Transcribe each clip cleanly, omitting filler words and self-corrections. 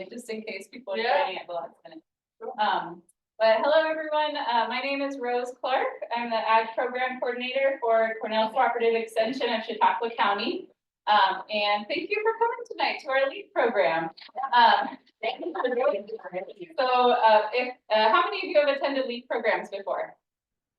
briefly, just in case people are joining at the last minute. But hello, everyone. My name is Rose Clark. I'm the Ag Program Coordinator for Cornell Cooperative Extension of Chautauqua County. And thank you for coming tonight to our LEAP program. Thank you for doing it. So how many of you have attended LEAP programs before?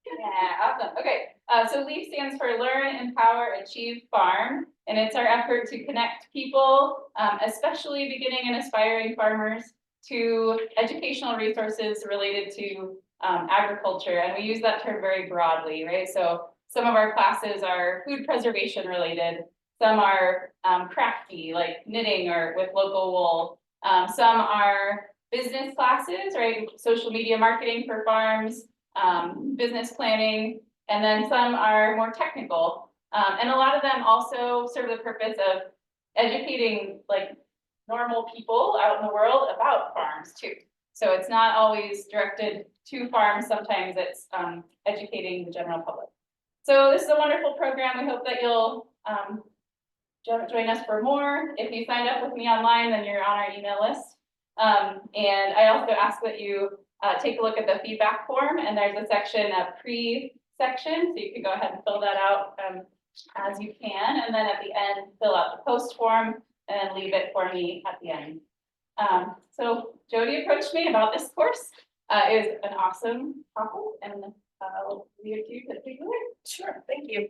Yeah, awesome. Okay, so LEAP stands for Learn, Empower, Achieve, Farm, and it's our effort to connect people, especially beginning and aspiring farmers, to educational resources related to agriculture, and we use that term very broadly, right? So some of our classes are food preservation related, some are crafty, like knitting or with local wool, some are business classes, right? Social media marketing for farms, business planning, and then some are more technical. And a lot of them also serve the purpose of educating like normal people out in the world about farms too. So it's not always directed to farms, sometimes it's educating the general public. So this is a wonderful program. We hope that you'll join us for more. If you signed up with me online, then you're on our email list. And I also ask that you take a look at the feedback form, and there's a section, a pre-section, so you can go ahead and fill that out as you can, and then at the end, fill out the post form and leave it for me at the end. So Jody approached me about this course. It is an awesome topic, and I'll leave it to you to take it away. Sure, thank you.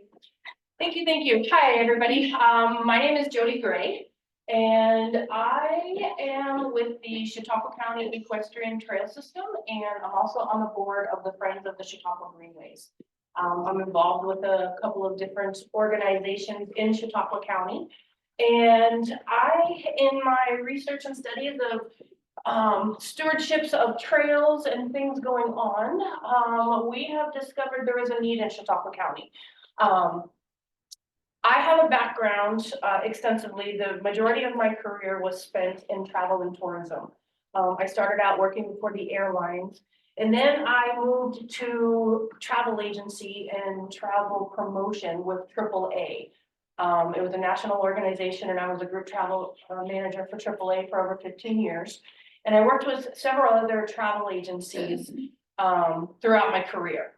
Thank you. Hi, everybody. My name is Jody Gray, and I am with the Chautauqua County Equestrian Trail System, and I'm also on the board of the Friends of the Chautauqua Greenways. I'm involved with a couple of different organizations in Chautauqua County, and in my research and studies of stewardships of trails and things going on, we have discovered there is a need in Chautauqua County. I have a background extensively. The majority of my career was spent in travel and tourism. I started out working for the airlines, and then I moved to travel agency and travel promotion with AAA. It was a national organization, and I was a group travel manager for AAA for over 15 years. And I worked with several other travel agencies throughout my career.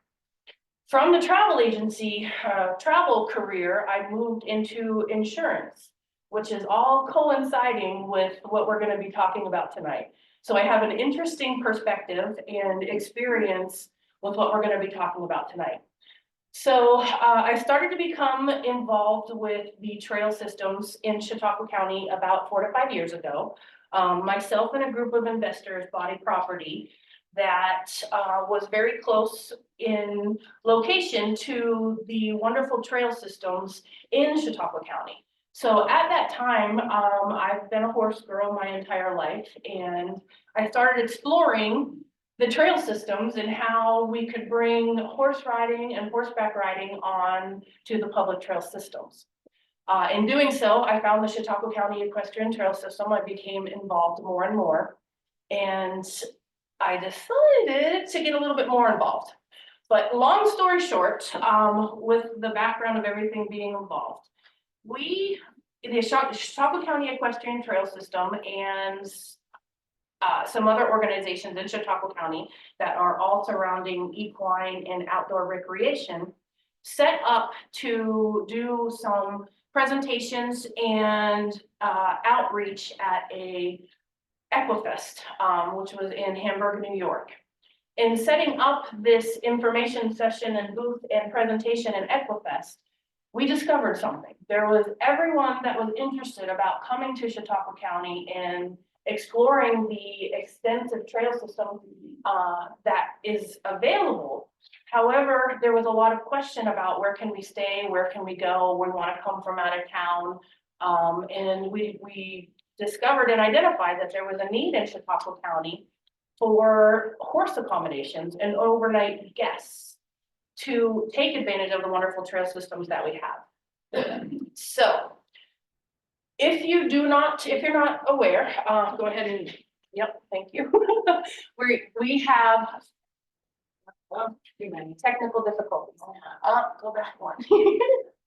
From the travel agency travel career, I moved into insurance, which is all coinciding with what we're going to be talking about tonight. So I have an interesting perspective and experience with what we're going to be talking about tonight. So I started to become involved with the trail systems in Chautauqua County about 4 to 5 years ago. Myself and a group of investors bought a property that was very close in location to the wonderful trail systems in Chautauqua County. So at that time, I've been a horse girl my entire life, and I started exploring the trail systems and how we could bring horse riding and horseback riding on to the public trail systems. In doing so, I found the Chautauqua County Equestrian Trail System. I became involved more and more, and I decided to get a little bit more involved. But long story short, with the background of everything being involved, the Chautauqua County Equestrian Trail System and some other organizations in Chautauqua County that are all surrounding equine and outdoor recreation set up to do some presentations and outreach at a Equifest, which was in Hamburg, New York. In setting up this information session and booth and presentation in Equifest, we discovered something. There was everyone that was interested about coming to Chautauqua County and exploring the extensive trail system that is available. However, there was a lot of question about where can we stay, where can we go, we want to come from out of town, and we discovered and identified that there was a need in Chautauqua County for horse accommodations and overnight guests to take advantage of the wonderful trail systems that we have. So if you're not aware, go ahead and, yep, thank you. we have too many technical difficulties. Go back one.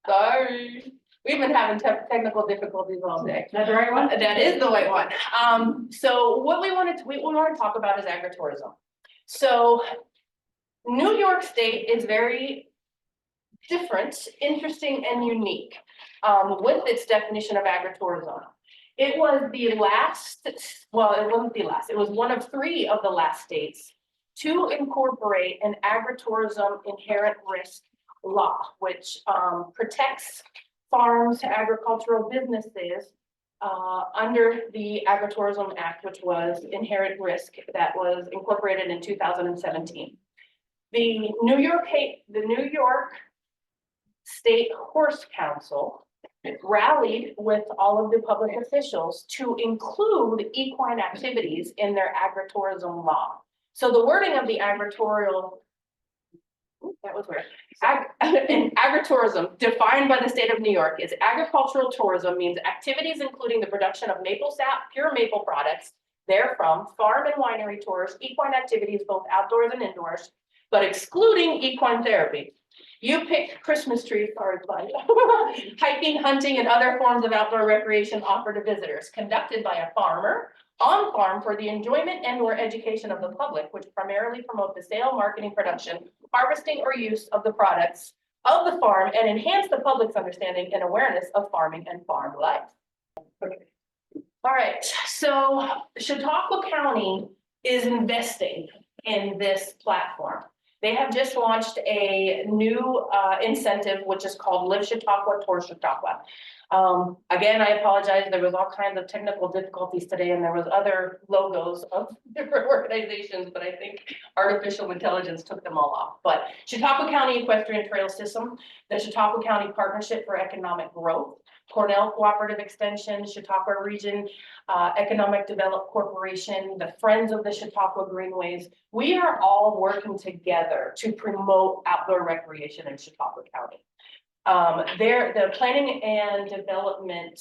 Sorry. We've been having technical difficulties all day. Is that the right one? That is the right one. So what we want to talk about is agritourism. So New York State is very different, interesting, and unique with its definition of agritourism. It was the last, well, it wasn't the last, it was one of 3 of the last states to incorporate an agritourism inherent risk law, which protects farms, agricultural businesses under the Agritourism Act, which was inherent risk that was incorporated in 2017. The New York State Horse Council rallied with all of the public officials to include equine activities in their agritourism law. So the wording of the that was weird. In agritourism, defined by the state of New York, is agricultural tourism means activities including the production of maple sap, pure maple products therefrom, farm and winery tours, equine activities both outdoors and indoors, but excluding equine therapy. You pick Christmas trees, sorry, bud. Hiking, hunting, and other forms of outdoor recreation offered to visitors, conducted by a farmer on farm for the enjoyment and or education of the public, which primarily promote the sale, marketing, production, harvesting, or use of the products of the farm and enhance the public's understanding and awareness of farming and farm life. All right, so Chautauqua County is investing in this platform. They have just launched a new incentive, which is called Live Chautauqua, Tour Chautauqua. Again, I apologize. There was all kinds of technical difficulties today, and there was other logos of different organizations, but I think artificial intelligence took them all off. But Chautauqua County Equestrian Trail System, the Chautauqua County Partnership for Economic Growth, Cornell Cooperative Extension, Chautauqua Region Economic Development Corporation, the Friends of the Chautauqua Greenways. We are all working together to promote outdoor recreation in Chautauqua County. The Planning and Development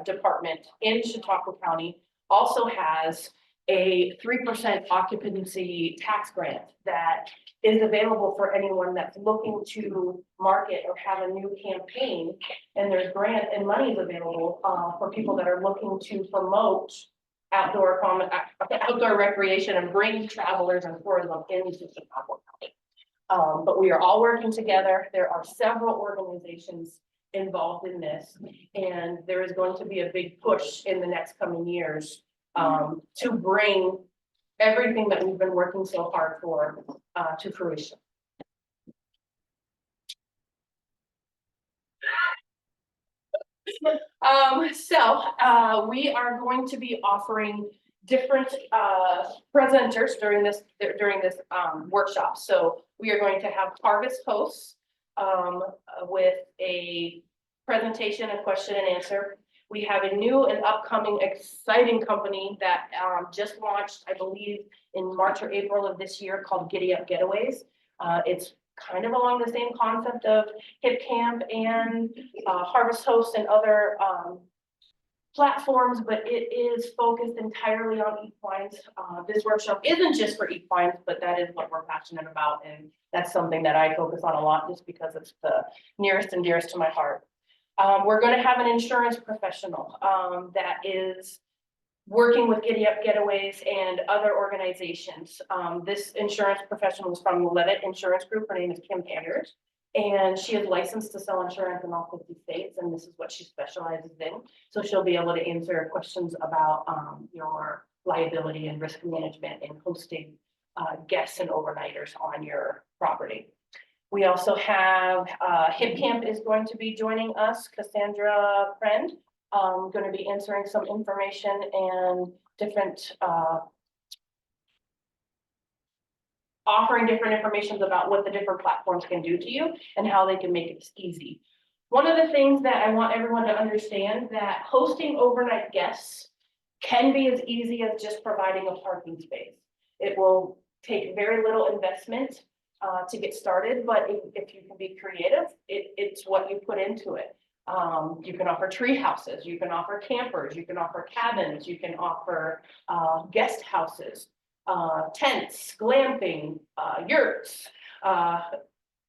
Department in Chautauqua County also has a 3% occupancy tax grant that is available for anyone that's looking to market or have a new campaign. And there's grant and money is available for people that are looking to promote outdoor recreation and bring travelers and tourism into Chautauqua County. But we are all working together. There are several organizations involved in this, and there is going to be a big push in the next coming years to bring everything that we've been working so hard for to fruition. We are going to be offering different presenters during this workshop. So we are going to have harvest hosts with a presentation, a question and answer. We have a new and upcoming exciting company that just launched, I believe, in March or April of this year called Giddy Up Getaways. It's kind of along the same concept of HipCamp and Harvest Host and other platforms, but it is focused entirely on equines. This workshop isn't just for equines, but that is what we're passionate about, and that's something that I focus on a lot just because it's the nearest and dearest to my heart. We're going to have an insurance professional that is working with Giddy Up Getaways and other organizations. This insurance professional is from Levitt Insurance Group. Her name is Kim Anders, and she is licensed to sell insurance in all 50 states, and this is what she specializes in. So she'll be able to answer questions about your liability and risk management in hosting guests and overnighters on your property. We also have HipCamp is going to be joining us, Cassandra Friend, going to be answering some information and different offering different information about what the different platforms can do to you and how they can make it easy. One of the things that I want everyone to understand that hosting overnight guests can be as easy as just providing a parking space. It will take very little investment to get started, but if you can be creative, it's what you put into it. You can offer tree houses, you can offer campers, you can offer cabins, you can offer guest houses, tents, glamping, yurts,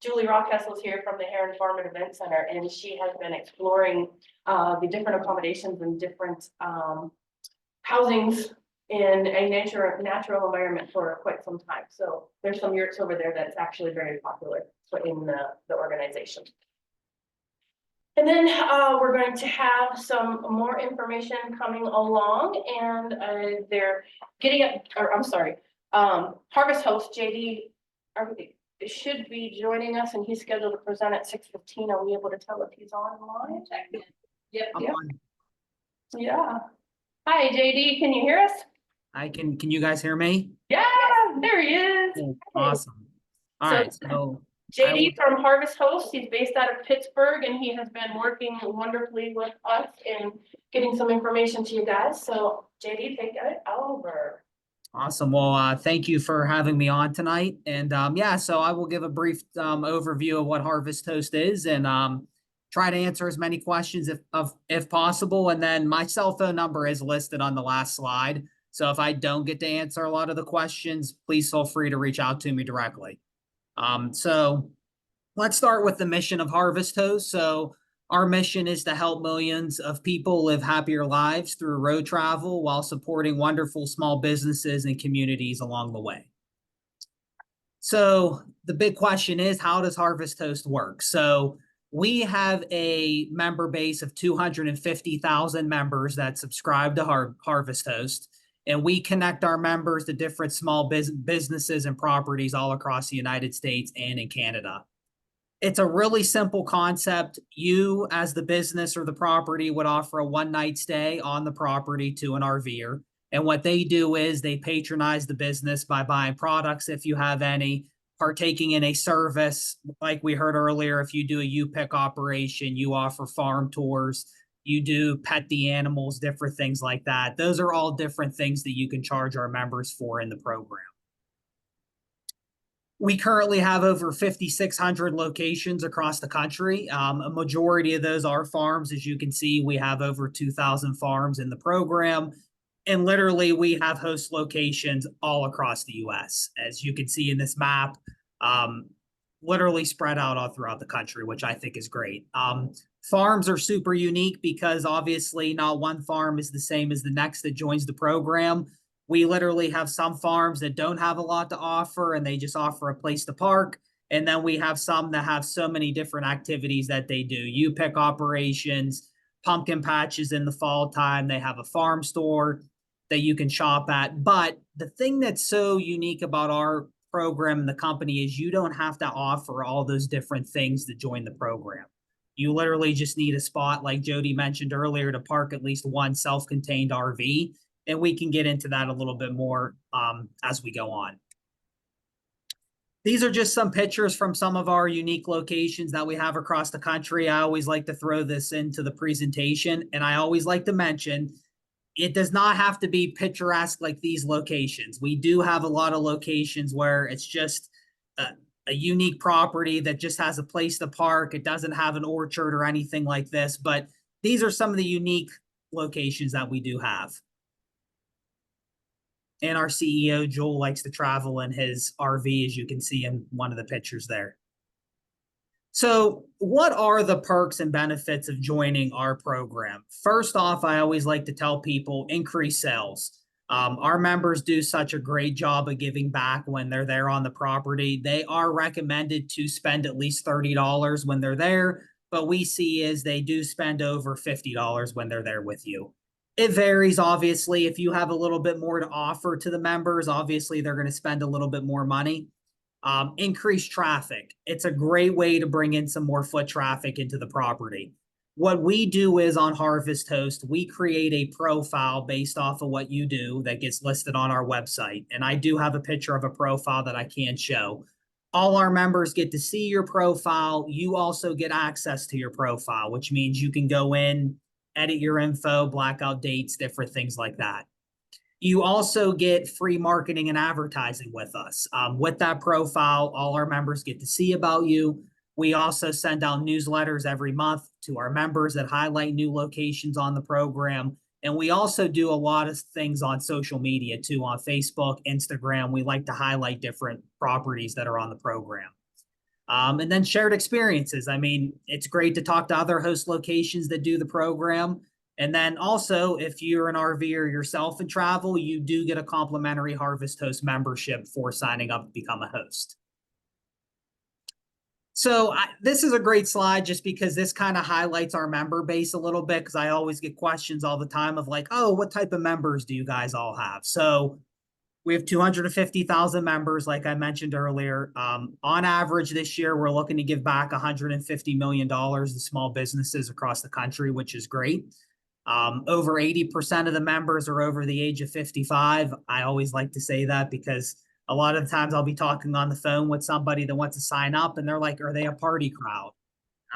Julie Rockhessel's here from the Heron Farm and Event Center, and she has been exploring the different accommodations and different housings in a natural environment for quite some time. So there's some yurts over there that's actually very popular in the organization. And then we're going to have some more information coming along, and they're Giddy Up, or I'm sorry, Harvest host JD should be joining us, and he's scheduled to present at 6:15. Are we able to tell if he's online? Yep. I'm on. Yeah. Hi, JD. Can you hear us? I can you guys hear me? Yeah, there he is. Cool. Awesome. All So- right, so JD from Harvest Host. He's based out of Pittsburgh, and he has been working wonderfully with us and getting some information to you guys. So JD, take it over. awesome. Well, thank you for having me on tonight. And yeah, so I will give a brief overview of what Harvest Toast is, and try to answer as many questions if possible. And then my cell phone number is listed on the last slide. So if I don't get to answer a lot of the questions, please feel free to reach out to me directly. So let's start with the mission of Harvest Toast. So our mission is to help millions of people live happier lives through road travel while supporting wonderful small businesses and communities along the way. So the big question is, how does Harvest Toast work? So we have a member base of 250,000 members that subscribe to Harvest Toast, and we connect our members to different small businesses and properties all across the United States and in Canada. It's a really simple concept. You, as the business or the property, would offer a one-night stay on the property to an RVer. And what they do is they patronize the business by buying products, if you have any, partaking in a service. Like we heard earlier, if you do a U-Pick operation, you offer farm tours, you do pet the animals, different things like that. Those are all different things that you can charge our members for in the program. We currently have over 5,600 locations across the country. A majority of those are farms. As you can see, we have over 2,000 farms in the program. And literally, we have host locations all across the U.S. As you can see in this map, literally spread out all throughout the country, which I think is great. Farms are super unique because obviously not one farm is the same as the next that joins the program. We literally have some farms that don't have a lot to offer and they just offer a place to park. And then we have some that have so many different activities that they do. U-Pick operations, pumpkin patches in the fall time. They have a farm store that you can shop at. But the thing that's so unique about our program and the company is you don't have to offer all those different things to join the program. You literally just need a spot, like Jody mentioned earlier, to park at least one self-contained RV. And we can get into that a little bit more as we go on. These are just some pictures from some of our unique locations that we have across the country. I always like to throw this into the presentation, and I always like to mention it does not have to be picturesque like these locations. We do have a lot of locations where it's just a unique property that just has a place to park. It doesn't have an orchard or anything like this, but these are some of the unique locations that we do have. And our CEO, Joel, likes to travel in his RV, as you can see in one of the pictures there. So what are the perks and benefits of joining our program? First off, I always like to tell people increase sales. Our members do such a great job of giving back when they're there on the property. They are recommended to spend at least $30 when they're there, but we see is they do spend over $50 when they're there with you. It varies, obviously. If you have a little bit more to offer to the members, obviously they're going to spend a little bit more money. Increase traffic. It's a great way to bring in some more foot traffic into the property. What we do is on Harvest Toast, we create a profile based off of what you do that gets listed on our website. And I do have a picture of a profile that I can show. All our members get to see your profile. You also get access to your profile, which means you can go in, edit your info, blackout dates, different things like that. You also get free marketing and advertising with us. With that profile, all our members get to see about you. We also send out newsletters every month to our members that highlight new locations on the program. And we also do a lot of things on social media too, on Facebook, Instagram. We like to highlight different properties that are on the program. And then shared experiences. I mean, it's great to talk to other host locations that do the program. And then also, if you're an RVer yourself and travel, you do get a complimentary Harvest Host membership for signing up to become a host. So this is a great slide just because this kind of highlights our member base a little bit, because I always get questions all the time of like, oh, what type of members do you guys all have? So we have 250,000 members, like I mentioned earlier. On average this year, we're looking to give back $150 million to small businesses across the country, which is great. Over 80% of the members are over the age of 55. I always like to say that because a lot of the times I'll be talking on the phone with somebody that wants to sign up and they're like, are they a party crowd?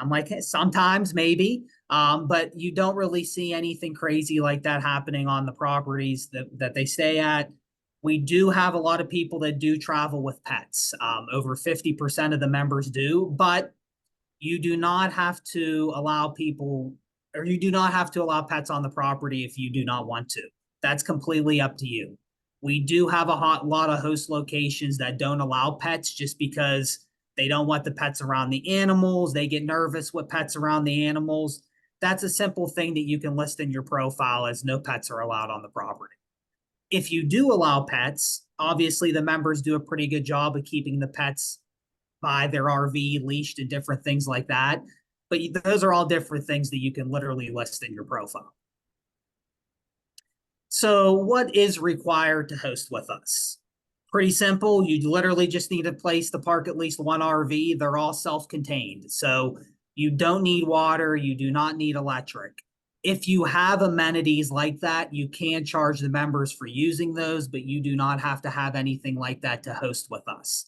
I'm like, hey, sometimes maybe, but you don't really see anything crazy like that happening on the properties that they stay at. We do have a lot of people that do travel with pets. Over 50% of the members do, but you do not have to allow people, or you do not have to allow pets on the property if you do not want to. That's completely up to you. We do have a lot of host locations that don't allow pets just because they don't want the pets around the animals. They get nervous with pets around the animals. That's a simple thing that you can list in your profile as no pets are allowed on the property. If you do allow pets, obviously the members do a pretty good job of keeping the pets by their RV leashed and different things like that. But those are all different things that you can literally list in your profile. So what is required to host with us? Pretty simple. You literally just need a place to park at least one RV. They're all self-contained. So you don't need water. You do not need electric. If you have amenities like that, you can charge the members for using those, but you do not have to have anything like that to host with us.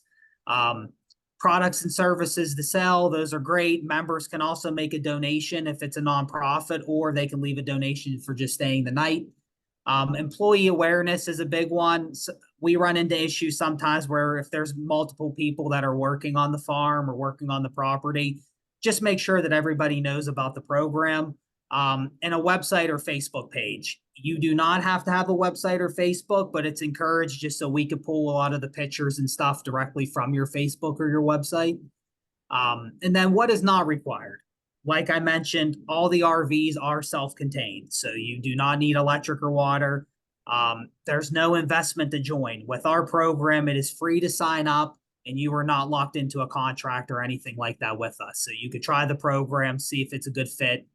Products and services to sell, those are great. Members can also make a donation if it's a nonprofit, or they can leave a donation for just staying the night. Employee awareness is a big one. So we run into issues sometimes where if there's multiple people that are working on the farm or working on the property, just make sure that everybody knows about the program. And a website or Facebook page. You do not have to have a website or Facebook, but it's encouraged just so we could pull a lot of the pictures and stuff directly from your Facebook or your website. And then what is not required? Like I mentioned, all the RVs are self-contained, so you do not need electric or water. There's no investment to join. With our program, it is free to sign up, and you are not locked into a contract or anything like that with us. So you could try the program, see if it's a good fit,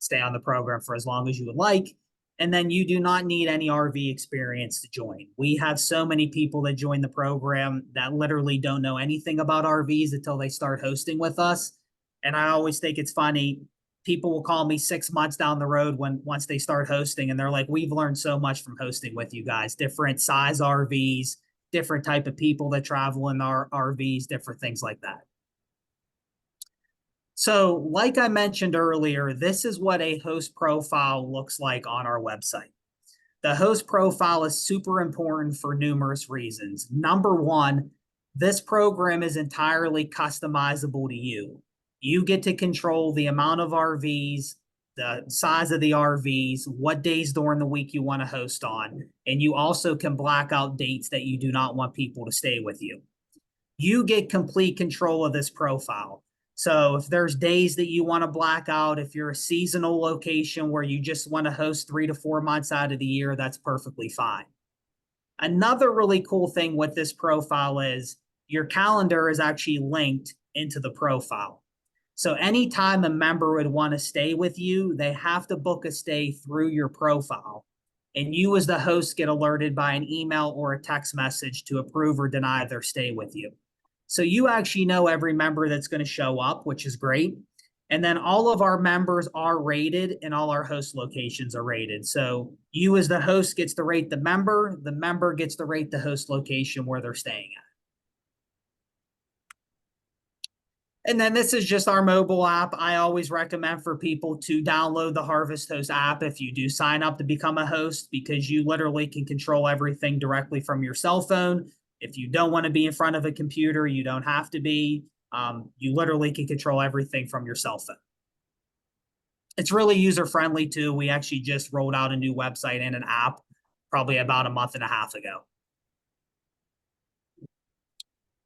stay on the program for as long as you would like. And then you do not need any RV experience to join. We have so many people that join the program that literally don't know anything about RVs until they start hosting with us. And I always think it's funny. People will call me 6 months down the road once they start hosting, and they're like, we've learned so much from hosting with you guys. Different size RVs, different type of people that travel in our RVs, different things like that. So like I mentioned earlier, this is what a host profile looks like on our website. The host profile is super important for numerous reasons. Number one, this program is entirely customizable to you. You get to control the amount of RVs, the size of the RVs, what days during the week you want to host on, and you also can black out dates that you do not want people to stay with you. You get complete control of this profile. So if there's days that you want to black out, if you're a seasonal location where you just want to host 3 to 4 months out of the year, that's perfectly fine. Another really cool thing with this profile is your calendar is actually linked into the profile. So anytime a member would want to stay with you, they have to book a stay through your profile. And you as the host get alerted by an email or a text message to approve or deny their stay with you. So you actually know every member that's going to show up, which is great. And then all of our members are rated and all our host locations are rated. So you as the host gets to rate the member gets to rate the host location where they're staying at. And then this is just our mobile app. I always recommend for people to download the Harvest Host app if you do sign up to become a host, because you literally can control everything directly from your cell phone. If you don't want to be in front of a computer, you don't have to be. You literally can control everything from your cell phone. It's really user-friendly too. We actually just rolled out a new website and an app probably about a month and a half ago.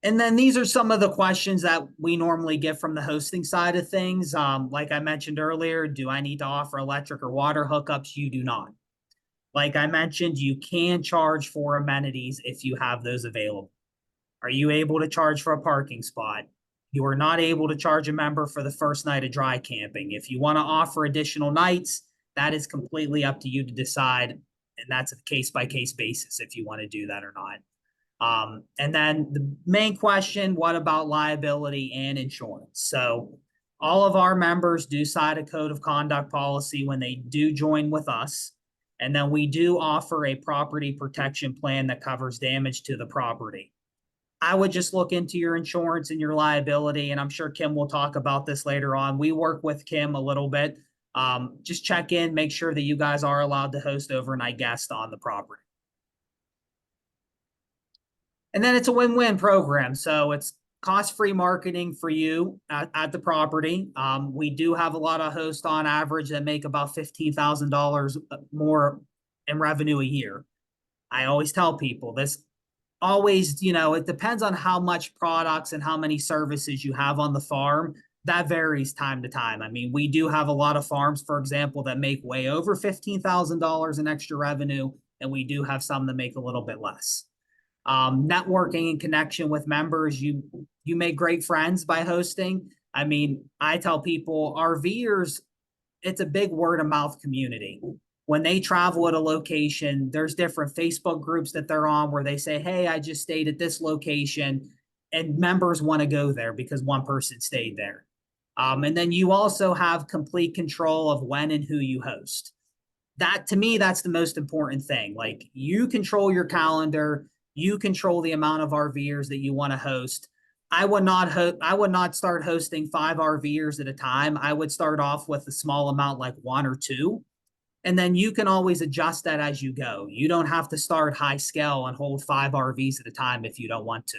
And then these are some of the questions that we normally get from the hosting side of things. Like I mentioned earlier, do I need to offer electric or water hookups? You do not. Like I mentioned, you can charge for amenities if you have those available. Are you able to charge for a parking spot? You are not able to charge a member for the first night of dry camping. If you want to offer additional nights, that is completely up to you to decide. And that's a case by case basis if you want to do that or not. And then the main question, what about liability and insurance? So all of our members do sign a code of conduct policy when they do join with us. And then we do offer a property protection plan that covers damage to the property. I would just look into your insurance and your liability, and I'm sure Kim will talk about this later on. We work with Kim a little bit. Just check in, make sure that you guys are allowed to host overnight guests on the property. And then it's a win-win program. So it's cost-free marketing for you at the property. We do have a lot of hosts on average that make about $15,000 more in revenue a year. I always tell people this always, it depends on how much products and how many services you have on the farm. That varies time to time. I mean, we do have a lot of farms, for example, that make way over $15,000 in extra revenue, and we do have some that make a little bit less. Networking and connection with members, you make great friends by hosting. I mean, I tell people RVers, it's a big word of mouth community. When they travel at a location, there's different Facebook groups that they're on where they say, hey, I just stayed at this location, and members want to go there because one person stayed there. And then you also have complete control of when and who you host. That, to me, that's the most important thing. Like, you control your calendar, you control the amount of RVers that you want to host. I would not start hosting 5 RVers at a time. I would start off with a small amount, like 1 or 2. And then you can always adjust that as you go. You don't have to start high scale and hold 5 RVs at a time if you don't want to.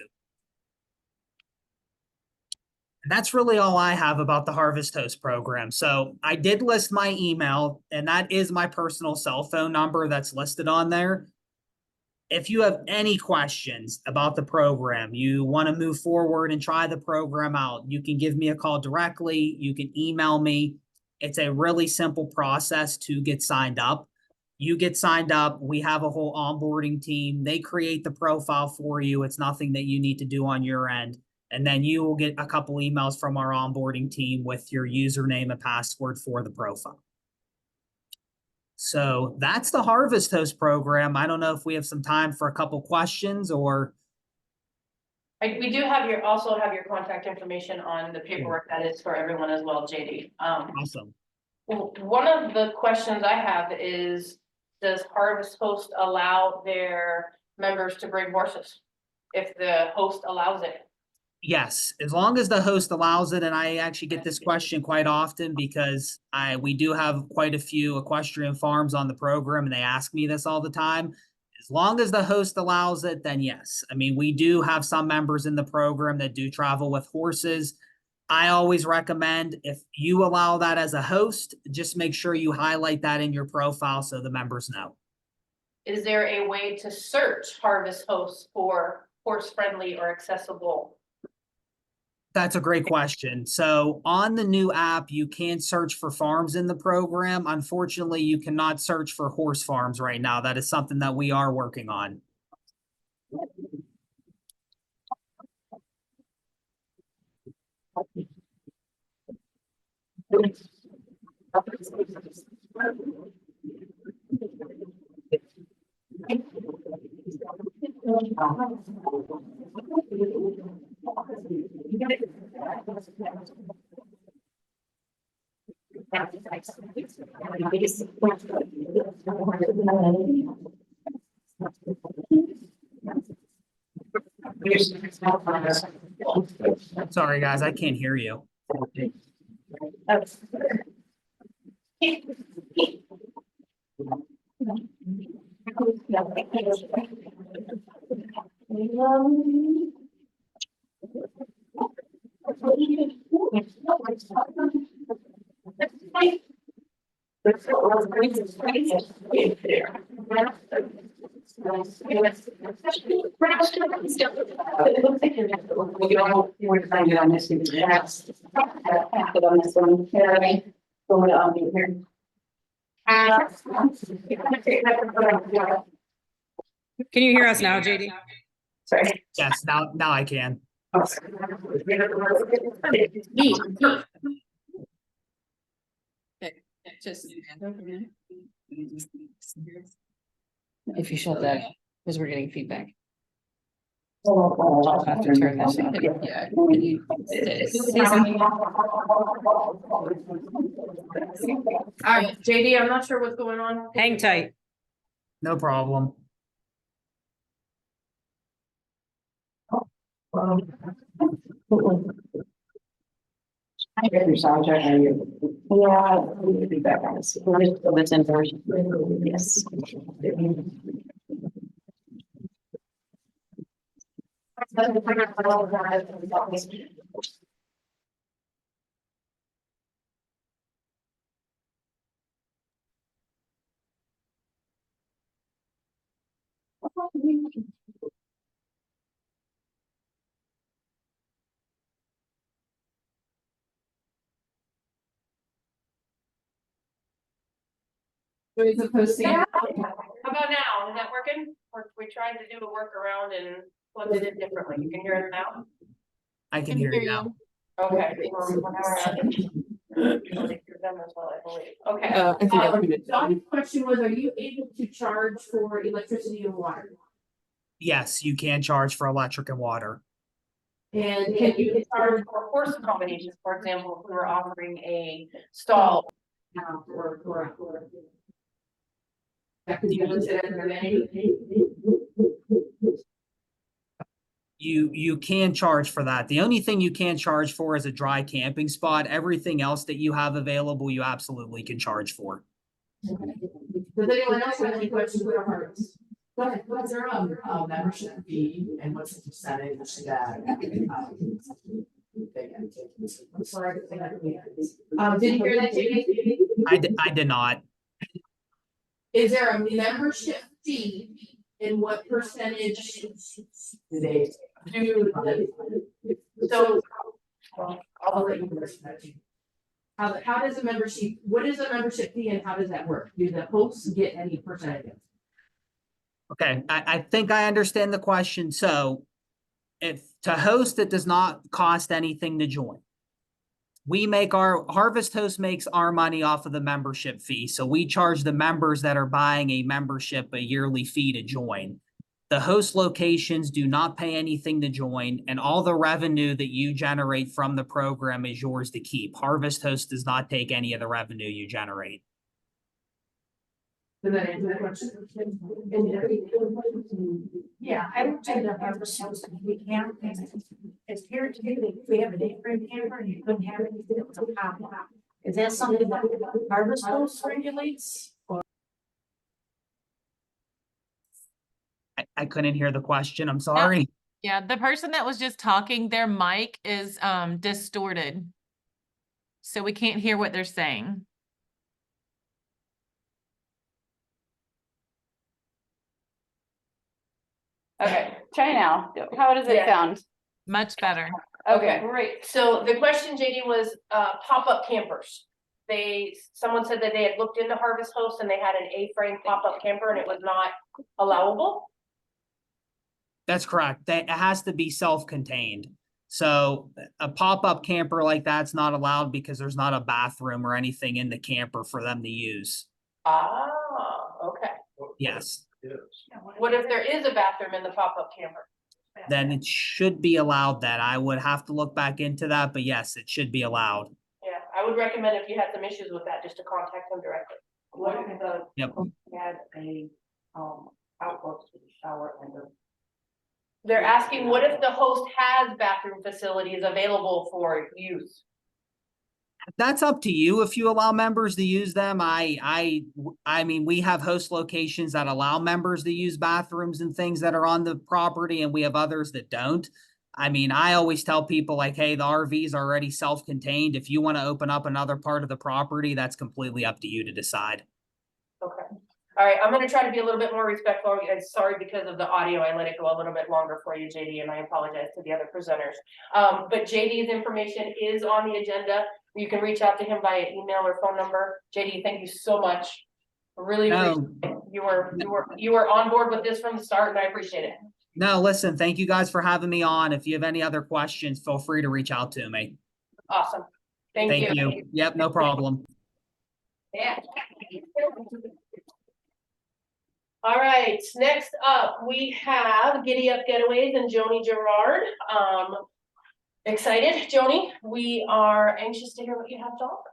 And that's really all I have about the Harvest Host program. So I did list my email, and that is my personal cell phone number that's listed on there. If you have any questions about the program, you want to move forward and try the program out, you can give me a call directly. You can email me. It's a really simple process to get signed up. You get signed up. We have a whole onboarding team. They create the profile for you. It's nothing that you need to do on your end. And then you will get a couple emails from our onboarding team with your username and password for the profile. So that's the Harvest Host program. I don't know if we have some time for a couple questions or. We do also have your contact information on the paperwork that is for everyone as well, JD. Awesome. One of the questions I have is, does Harvest Host allow their members to bring horses if the host allows it? Yes, as long as the host allows it. And I actually get this question quite often because we do have quite a few equestrian farms on the program, and they ask me this all the time. As long as the host allows it, then yes. I mean, we do have some members in the program that do travel with horses. I always recommend, if you allow that as a host, just make sure you highlight that in your profile so the members know. Is there a way to search Harvest Hosts for horse-friendly or accessible? That's a great question. So on the new app, you can search for farms in the program. Unfortunately, you cannot search for horse farms right now. That is something that we are working on. Sorry, guys, I can't hear you. We're trying to get on this. Yes. Put on this one. Yeah. Going on here. Can you hear us now, JD? Sorry. Yes, now I can. Just. If you shut that, because we're getting feedback. I'll have to turn this off. Yeah. All right, JD, I'm not sure what's going on. Hang tight. No problem. I get your sound check. Yeah, we need to be back on this. It's in version. Yes. How about now? Is that working? We tried to do a workaround and plugged it in differently. You can hear it now? I can hear you now. Okay. Okay. John's question was, are you able to charge for electricity and water? Yes, you can charge for electric and water. And can you charge For horse combinations, for example, if we were offering a stall. or that could be considered an amenity? You can charge for that. The only thing you can't charge for is a dry camping spot. Everything else that you have available, you absolutely can charge for. Does anyone else have any questions for Harvest? What's their membership fee and what's the percentage that? I'm sorry. Did you hear that, JD? I did not. Is there a membership fee and what percentage Do they? do? So. I'll let you. How does a membership, what is a membership fee and how does that work? Do the hosts get any percentage? Okay, I think I understand the question. So if to host, it does not cost anything to join. We make our Harvest Host makes our money off of the membership fee. So we charge the members that are buying a membership a yearly fee to join. The host locations do not pay anything to join, and all the revenue that you generate from the program is yours to keep. Harvest Host does not take any of the revenue you generate. Does that answer the question? Yeah, I would say that ourselves, we can't, it's here to do, if we have a different camper and you couldn't have anything, it was a problem. Is that something that Harvest Host regulates? I couldn't hear the question. I'm sorry. Yeah, the person that was just talking, their mic is distorted. So we can't hear what they're saying. Okay, try now. How does it Yeah. sound? Much better. Okay, great. So the question, JD, was pop-up campers. Someone said that they had looked into Harvest Host and they had an A-frame pop-up camper and it was not allowable. That's correct. It has to be self-contained. So a pop-up camper like that's not allowed because there's not a bathroom or anything in the camper for them to use. Ah, okay. Yes, What if there is a bathroom in the pop-up camper? then it should be allowed that. I would have to look back into that, but yes, it should be allowed. Yeah, I would recommend if you had some issues with that, just to contact them directly. What if the Yep. had a, outlet to the shower and the. They're asking, what if the host has bathroom facilities available for use? That's up to you if you allow members to use them. I mean, we have host locations that allow members to use bathrooms and things that are on the property, and we have others that don't. I mean, I always tell people like, hey, the RVs are already self-contained. If you want to open up another part of the property, that's completely up to you to decide. Okay. All right, I'm gonna try to be a little bit more respectful. I'm sorry because of the audio, I let it go a little bit longer for you, JD, and I apologize to the other presenters. But JD's information is on the agenda. You can reach out to him via email or phone number. JD, thank you so much. Really appreciate it. You were on board with this from the start, and I appreciate it. No, listen, thank you guys for having me on. If you have any other questions, feel free to reach out to me. Awesome. Thank you. Yep, no problem. Yeah. All right, next up, we have Giddy Up Getaways and Joni Gerard. Excited, Joni? We are anxious to hear what you have to offer.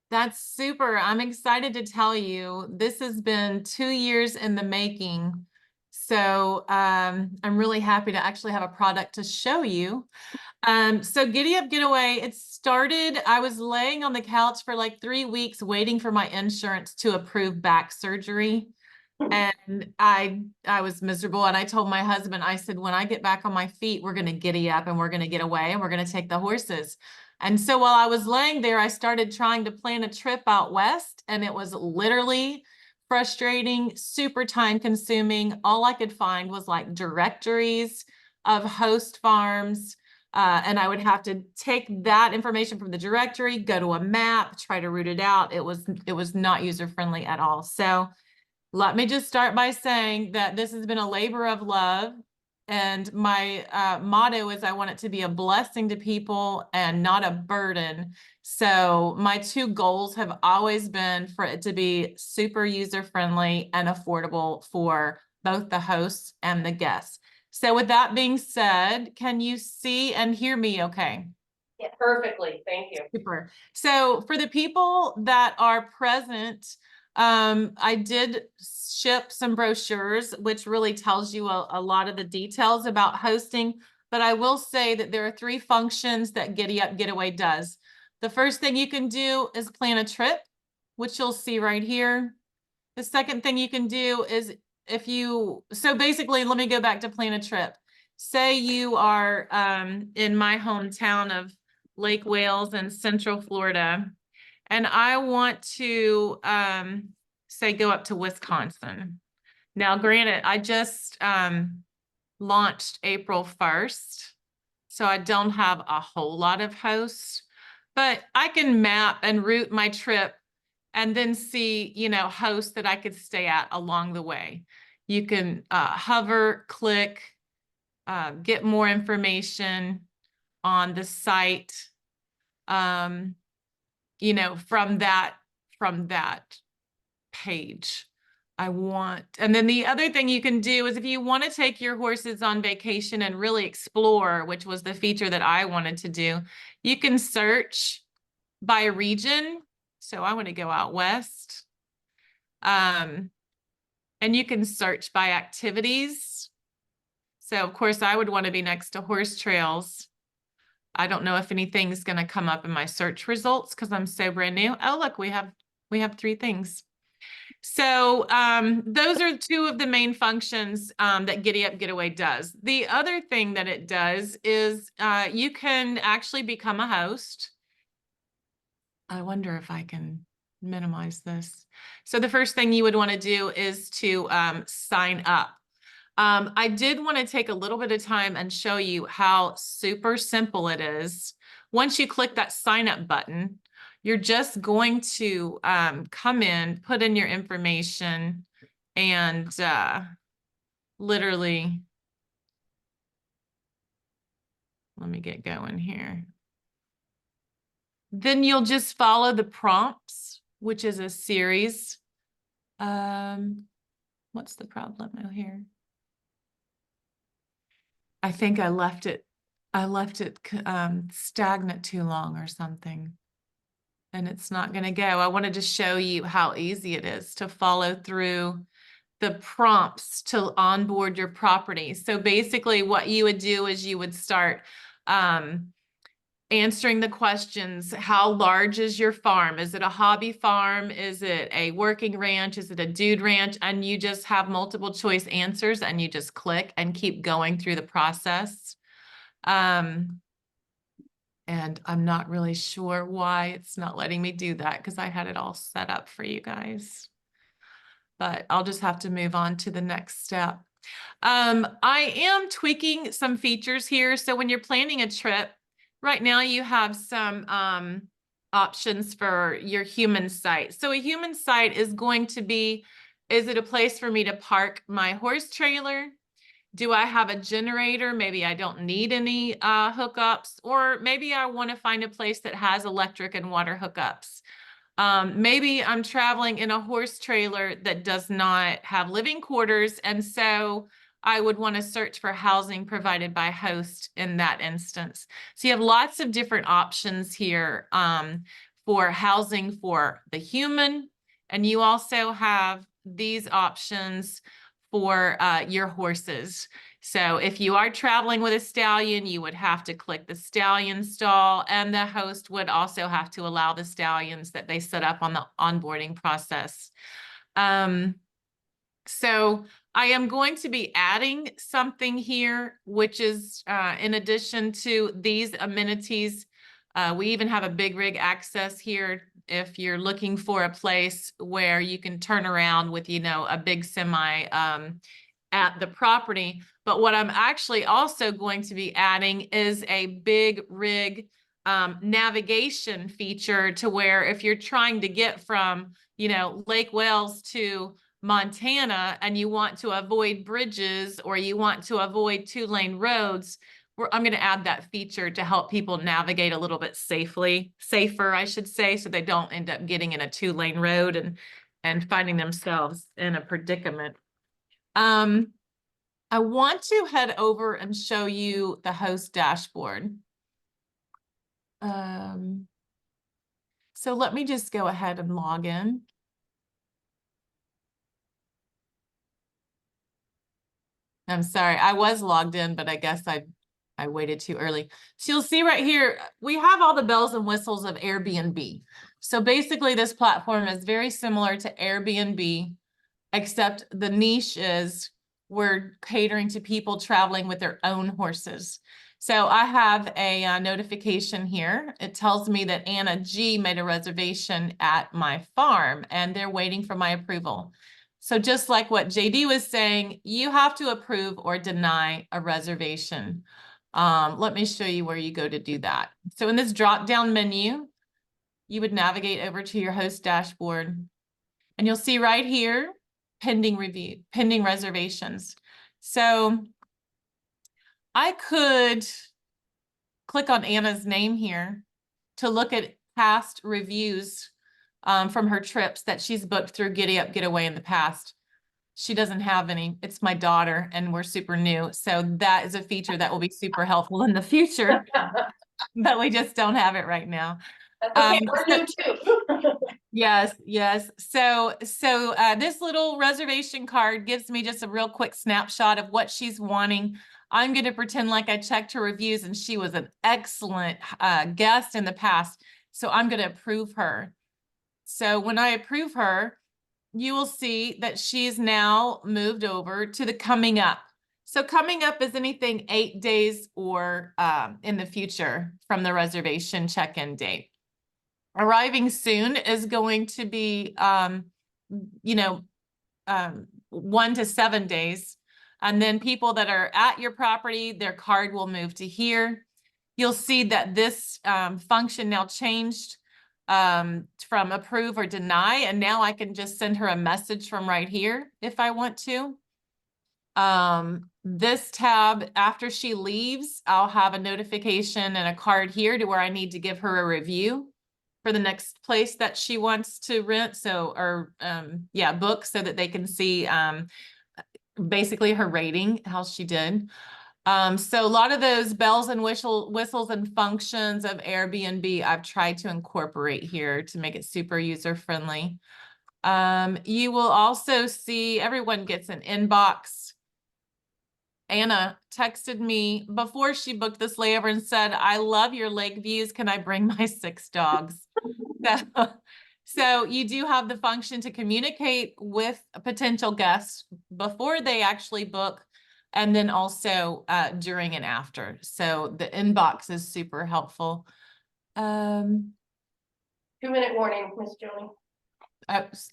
That's super. I'm excited to tell you, this has been 2 years in the making. So I'm really happy to actually have a product to show you. So Giddy Up Getaway, it started, I was laying on the couch for like 3 weeks waiting for my insurance to approve back surgery. And I was miserable. And I told my husband, I said, when I get back on my feet, we're going to giddy up and we're going to get away and we're going to take the horses. And so while I was laying there, I started trying to plan a trip out west, and it was literally frustrating, super time consuming. All I could find was like directories of host farms. And I would have to take that information from the directory, go to a map, try to route it out. It was not user friendly at all. So let me just start by saying that this has been a labor of love. And my motto is I want it to be a blessing to people and not a burden. So my 2 goals have always been for it to be super user friendly and affordable for both the hosts and the guests. So with that being said, can you see and hear me okay? Yeah, perfectly. Thank you. Super. So for the people that are present, I did ship some brochures, which really tells you a lot of the details about hosting, but I will say that there are 3 functions that Giddy Up Getaway does. The first thing you can do is plan a trip, which you'll see right here. The second thing you can do is so basically, let me go back to plan a trip. Say you are in my hometown of Lake Wales in Central Florida, and I want to say go up to Wisconsin. Now, granted, I just launched April 1st, so I don't have a whole lot of hosts, but I can map and route my trip and then see, hosts that I could stay at along the way. You can hover, click, get more information on the site, from that page. And then the other thing you can do is if you want to take your horses on vacation and really explore, which was the feature that I wanted to do, you can search by region. So I want to go out west. And you can search by activities. So of course I would want to be next to horse trails. I don't know if anything's going to come up in my search results because I'm so brand new. Oh, look, we have 3 things. So those are 2 of the main functions that Giddy Up Getaway does. The other thing that it does is you can actually become a host. I wonder if I can minimize this. So the first thing you would want to do is to sign up. I did want to take a little bit of time and show you how super simple it is. Once you click that sign up button, you're just going to come in, put in your information, and literally, let me get going here. Then you'll just follow the prompts, which is a series. What's the problem here? I think I left it stagnant too long or something. And it's not going to go. I wanted to show you how easy it is to follow through the prompts to onboard your property. So basically what you would do is you would start answering the questions. How large is your farm? Is it a hobby farm? Is it a working ranch? Is it a dude ranch? And you just have multiple choice answers and you just click and keep going through the process. And I'm not really sure why it's not letting me do that because I had it all set up for you guys. but I'll just have to move on to the next step. I am tweaking some features here. So when you're planning a trip, right now you have some options for your human site. So a human site is going to be, is it a place for me to park my horse trailer? Do I have a generator? Maybe I don't need any hookups, or maybe I want to find a place that has electric and water hookups. Maybe I'm traveling in a horse trailer that does not have living quarters, and so I would want to search for housing provided by host in that instance. So you have lots of different options here for housing for the human, and you also have these options for your horses. So if you are traveling with a stallion, you would have to click the stallion stall, and the host would also have to allow the stallions that they set up on the onboarding process. So I am going to be adding something here, which is in addition to these amenities, we even have a big rig access here if you're looking for a place where you can turn around with, you know, a big semi at the property. But what I'm actually also going to be adding is a big rig navigation feature, to where if you're trying to get from, you know, Lake Wales to Montana and you want to avoid bridges, or you want to avoid 2-lane roads, I'm going to add that feature to help people navigate a little bit safer, I should say, so they don't end up getting in a 2-lane road and finding themselves in a predicament. I want to head over and show you the host dashboard. So let me just go ahead and log in. I'm sorry, I was logged in, but I guess I waited too early. So you'll see right here, we have all the bells and whistles of Airbnb. So basically this platform is very similar to Airbnb, except the niche is we're catering to people traveling with their own horses. So I have a notification here. It tells me that Anna G made a reservation at my farm and they're waiting for my approval. So just like what JD was saying, you have to approve or deny a reservation. Let me show you where you go to do that. So in this drop-down menu, you would navigate over to your host dashboard, and you'll see right here, pending review, pending reservations. So I could click on Anna's name here to look at past reviews from her trips that she's booked through Giddy Up Getaway in the past. She doesn't have any. It's my daughter, and we're super new. So that is a feature that will be super helpful in the future, but we just don't have it right now. That's okay, we're new too. Yes, yes. So this little reservation card gives me just a real quick snapshot of what she's wanting. I'm going to pretend like I checked her reviews and she was an excellent guest in the past. So I'm going to approve her. So when I approve her, you will see that she's now moved over to the coming up. So coming up is anything 8 days or in the future from the reservation check-in date. Arriving soon is going to be, 1 to 7 days. And then people that are at your property, their card will move to here. You'll see that this function now changed from approve or deny. And now I can just send her a message from right here if I want to. This tab, after she leaves, I'll have a notification and a card here to where I need to give her a review for the next place that she wants to rent. So, or book, so that they can see basically her rating, how she did. So a lot of those bells and whistles and functions of Airbnb, I've tried to incorporate here to make it super user-friendly. You will also see everyone gets an inbox. Anna texted me before she booked this layover and said, "I love your lake views. Can I bring my 6 dogs?" So you do have the function to communicate with potential guests before they actually book, and then also during and after. So the inbox is super helpful. 2-minute warning, Miss Julie.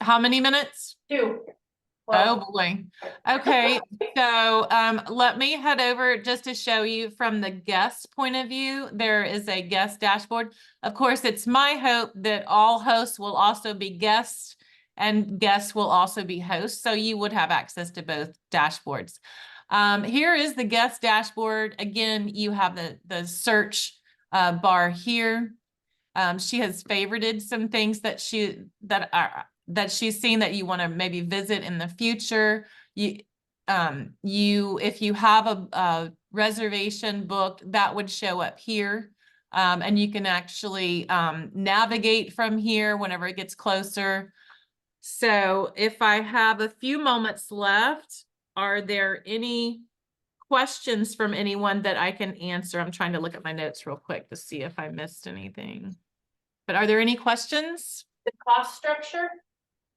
How many minutes? 2. Oh, boy. Okay, so let me head over just to show you from the guest point of view. There is a guest dashboard. Of course, it's my hope that all hosts will also be guests and guests will also be hosts. So you would have access to both dashboards. Here is the guest dashboard. Again, you have the search bar here. She has favorited some things that she's seen that you want to maybe visit in the future. If you have a reservation booked, that would show up here. And you can actually navigate from here whenever it gets closer. So if I have a few moments left, are there any questions from anyone that I can answer? I'm trying to look at my notes real quick to see if I missed anything. But are there any questions? The cost structure?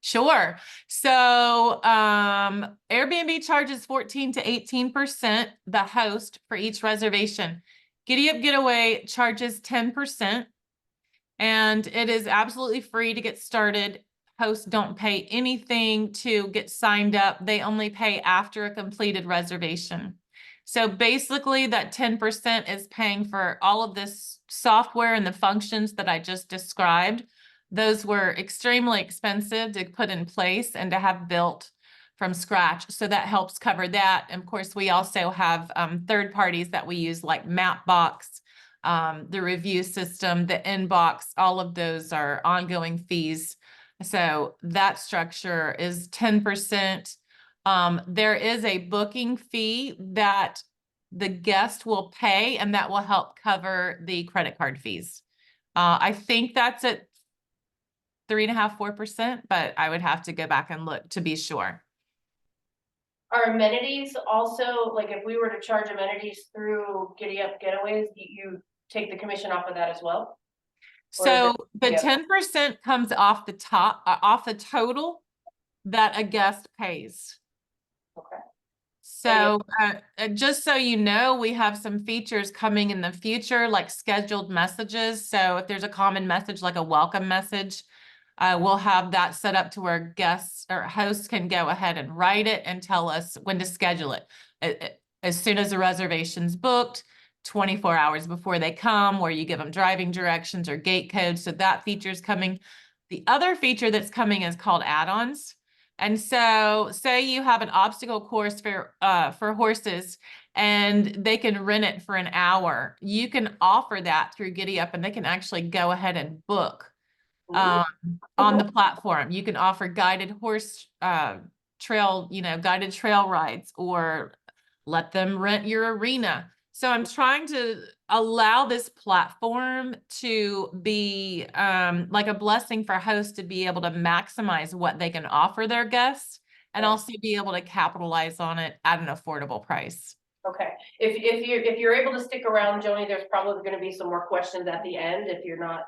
Sure. So Airbnb charges 14 to 18% the host for each reservation. Giddy Up Getaway charges 10%, and it is absolutely free to get started. Hosts don't pay anything to get signed up. They only pay after a completed reservation. So basically that 10% is paying for all of this software and the functions that I just described. Those were extremely expensive to put in place and to have built from scratch. So that helps cover that. And of course, we also have third parties that we use like Mapbox, the review system, the inbox, all of those are ongoing fees. So that structure is 10%. There is a booking fee that the guest will pay, and that will help cover the credit card fees. I think that's at 3.5%, 4%, but I would have to go back and look to be sure. Are amenities also, like if we were to charge amenities through Giddy Up Getaways, you take the commission off of that as well? So the 10% comes off the top, off the total that a guest pays. Okay. So just so you know, we have some features coming in the future, like scheduled messages. So if there's a common message, like a welcome message, we'll have that set up to where guests or hosts can go ahead and write it and tell us when to schedule it. As soon as the reservation's booked, 24 hours before they come, where you give them driving directions or gate codes. So that feature is coming. The other feature that's coming is called add-ons. And so say you have an obstacle course for horses and they can rent it for an hour. You can offer that through Giddy Up and they can actually go ahead and book on the platform. You can offer guided horse trail, guided trail rides, or let them rent your arena. So I'm trying to allow this platform to be like a blessing for hosts to be able to maximize what they can offer their guests and also be able to capitalize on it at an affordable price. Okay, if you're able to stick around, Joni, there's probably going to be some more questions at the end if you're not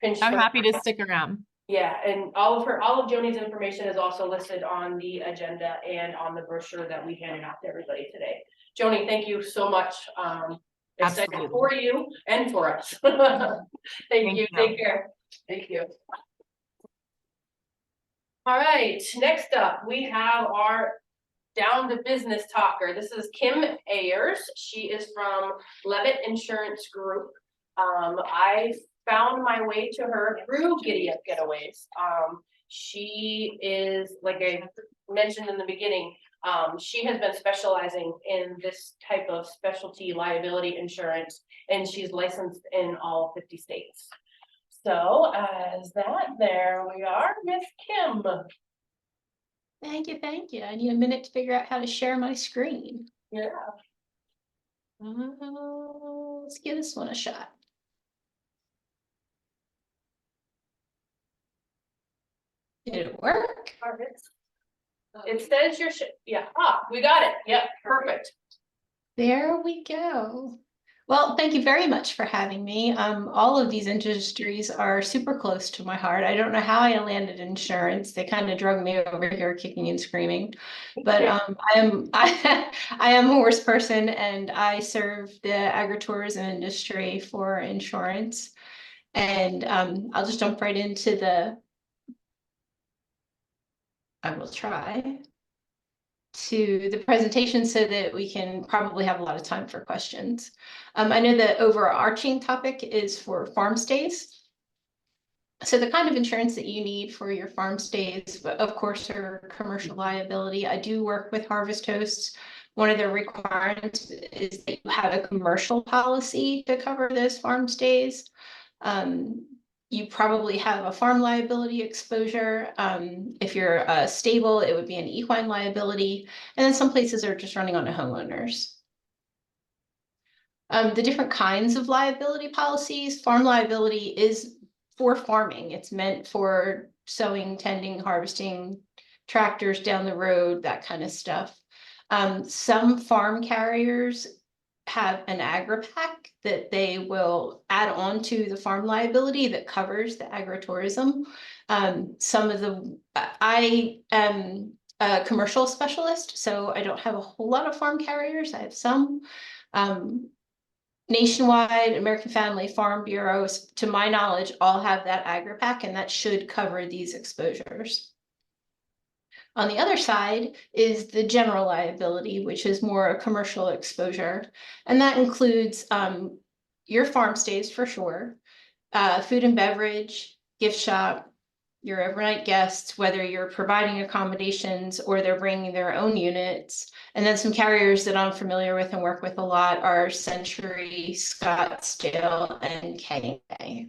pinched. I'm happy to stick around. Yeah, and all of Joni's information is also listed on the agenda and on the brochure that we handed out to everybody today. Joni, thank you so much. Excited Absolutely. for you and for us. Thank you. Take care. Thank you. All right, next up, we have our down to business talker. This is Kim Ayers. She is from Levitt Insurance Group. I found my way to her through Giddy Up Getaways. She is, like I mentioned in the beginning, she has been specializing in this type of specialty liability insurance, and she's licensed in all 50 states. So there we are, Miss Kim. Thank you, thank you. I need a minute to figure out how to share my screen. Yeah. Let's give this one a shot. Did it work? It says you're, we got it. Yep, perfect. There we go. Well, thank you very much for having me. All of these industries are super close to my heart. I don't know how I landed in insurance. They kind of drug me over here kicking and screaming. But I am a horse person, and I serve the agritourism industry for insurance. And I'll just jump right into I will try. to the presentation so that we can probably have a lot of time for questions. I know the overarching topic is for farm stays. So the kind of insurance that you need for your farm stays, of course, are commercial liability. I do work with harvest hosts. One of their requirements is that you have a commercial policy to cover those farm stays. You probably have a farm liability exposure. If you're a stable, it would be an equine liability. And then some places are just running on a homeowners. The different kinds of liability policies, farm liability is for farming. It's meant for sowing, tending, harvesting, tractors down the road, that kind of stuff. Some farm carriers have an agri-pack that they will add on to the farm liability that covers the agritourism. Some of the, I am a commercial specialist, so I don't have a whole lot of farm carriers. I have some. Nationwide, American Family, Farm Bureaus, to my knowledge, all have that agri-pack, and that should cover these exposures. On the other side is the general liability, which is more a commercial exposure. And that includes your farm stays for sure, food and beverage, gift shop, your overnight guests, whether you're providing accommodations or they're bringing their own units. And then some carriers that I'm familiar with and work with a lot are Century, Scottsdale, and K&K.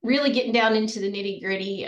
Really getting down into the nitty gritty,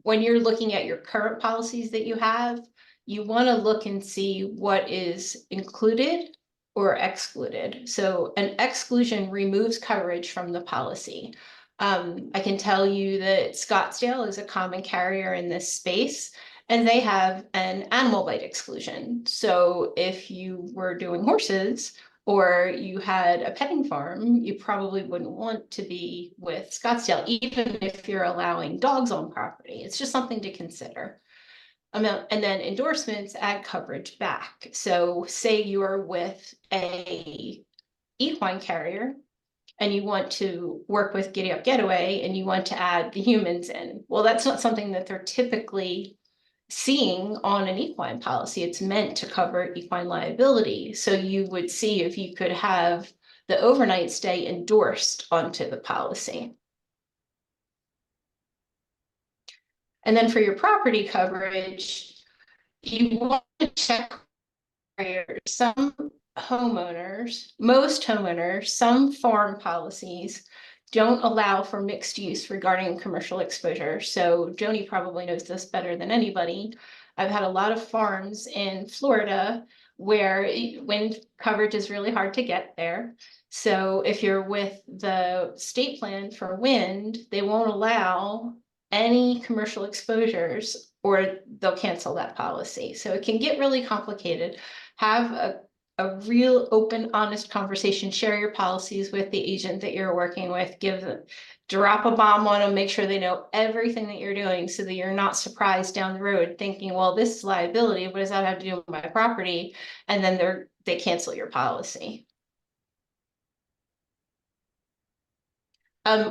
when you're looking at your current policies that you have, you want to look and see what is included or excluded. So an exclusion removes coverage from the policy. I can tell you that Scottsdale is a common carrier in this space, and they have an animal bite exclusion. So if you were doing horses, or you had a petting farm, you probably wouldn't want to be with Scottsdale, even if you're allowing dogs on property. It's just something to consider. And then endorsements add coverage back. So say you're with a equine carrier and you want to work with Giddy Up Getaway and you want to add the humans in. Well, that's not something that they're typically seeing on an equine policy. It's meant to cover equine liability. So you would see if you could have the overnight stay endorsed onto the policy. And then for your property coverage, you want to check some homeowners, most homeowners, some farm policies don't allow for mixed use regarding commercial exposure. So Joni probably knows this better than anybody. I've had a lot of farms in Florida where wind coverage is really hard to get there. So if you're with the state plan for wind, they won't allow any commercial exposures or they'll cancel that policy. So it can get really complicated. Have a real open, honest conversation, share your policies with the agent that you're working with, drop a bomb on them, make sure they know everything that you're doing so that you're not surprised down the road thinking, well, this is liability, what does that have to do with my property? And then they cancel your policy.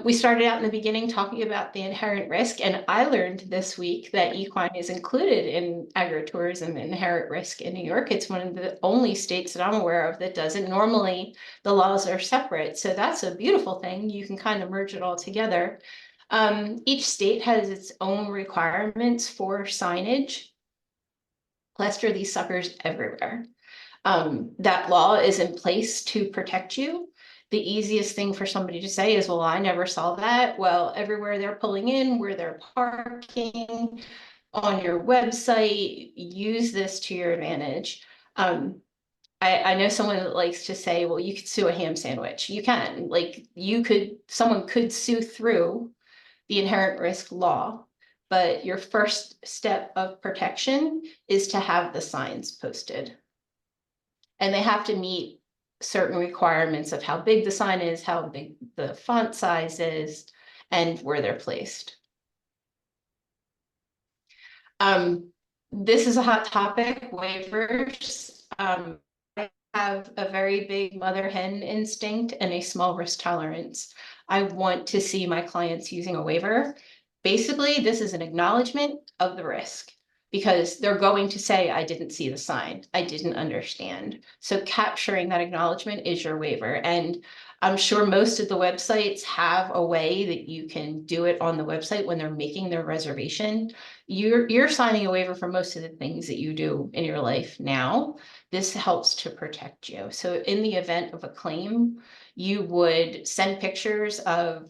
We started out in the beginning talking about the inherent risk, and I learned this week that equine is included in agritourism inherent risk in New York. It's one of the only states that I'm aware of that doesn't. Normally, the laws are separate, so that's a beautiful thing. You can kind of merge it all together. Each state has its own requirements for signage. Plaster these suckers everywhere. That law is in place to protect you. The easiest thing for somebody to say is, well, I never saw that. Well, everywhere they're pulling in, where they're parking, on your website, use this to your advantage. I know someone that likes to say, well, you could sue a ham sandwich. You can, someone could sue through the inherent risk law, but your first step of protection is to have the signs posted. And they have to meet certain requirements of how big the sign is, how big the font size is, and where they're placed. This is a hot topic, waivers. I have a very big mother hen instinct and a small risk tolerance. I want to see my clients using a waiver. basically, this is an acknowledgement of the risk. Because they're going to say, I didn't see the sign, I didn't understand. So capturing that acknowledgement is your waiver. And I'm sure most of the websites have a way that you can do it on the website when they're making their reservation. You're signing a waiver for most of the things that you do in your life now. This helps to protect you. So in the event of a claim, you would send pictures of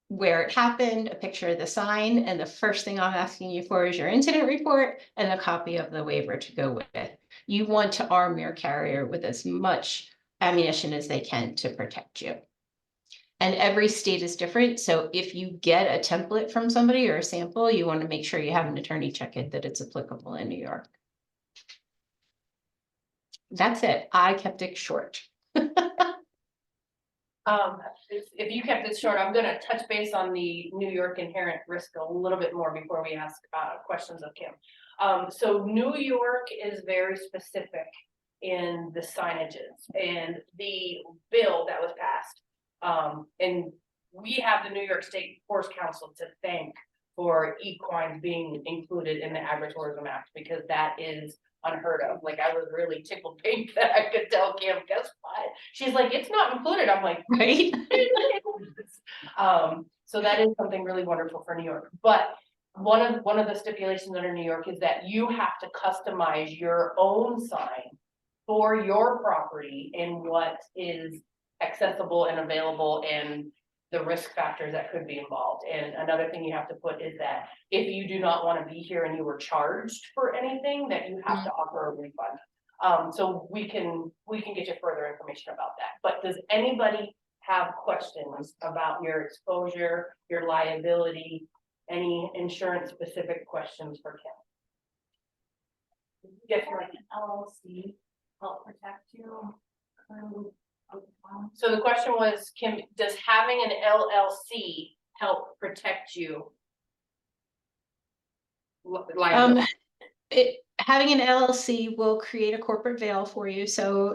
where it happened, a picture of the sign, and the first thing I'm asking you for is your incident report and a copy of the waiver to go with it. You want to arm your carrier with as much ammunition as they can to protect you. And every state is different. So if you get a template from somebody or a sample, you want to make sure you have an attorney check it that it's applicable in New York. That's it. I kept it short. If you kept it short, I'm gonna touch base on the New York inherent risk a little bit more before we ask questions of Kim. So New York is very specific in the signages and the bill that was passed. And we have the New York State Horse Council to thank for equines being included in the Agritourism Act, because that is unheard of. Like, I was really tickled pink that I could tell Kim, guess what? She's like, it's not included. I'm like, Right? So that is something really wonderful for New York. But one of the stipulations under New York is that you have to customize your own sign for your property and what is accessible and available and the risk factors that could be involved. And another thing you have to put is that if you do not want to be here and you were charged for anything, that you have to offer a refund. So we can get you further information about that. But does anybody have questions about your exposure, your liability, any insurance specific questions for Kim? Yes, Like an LLC help protect you. So the question was, Kim, does having an LLC help protect you? Having an LLC will create a corporate veil for you. So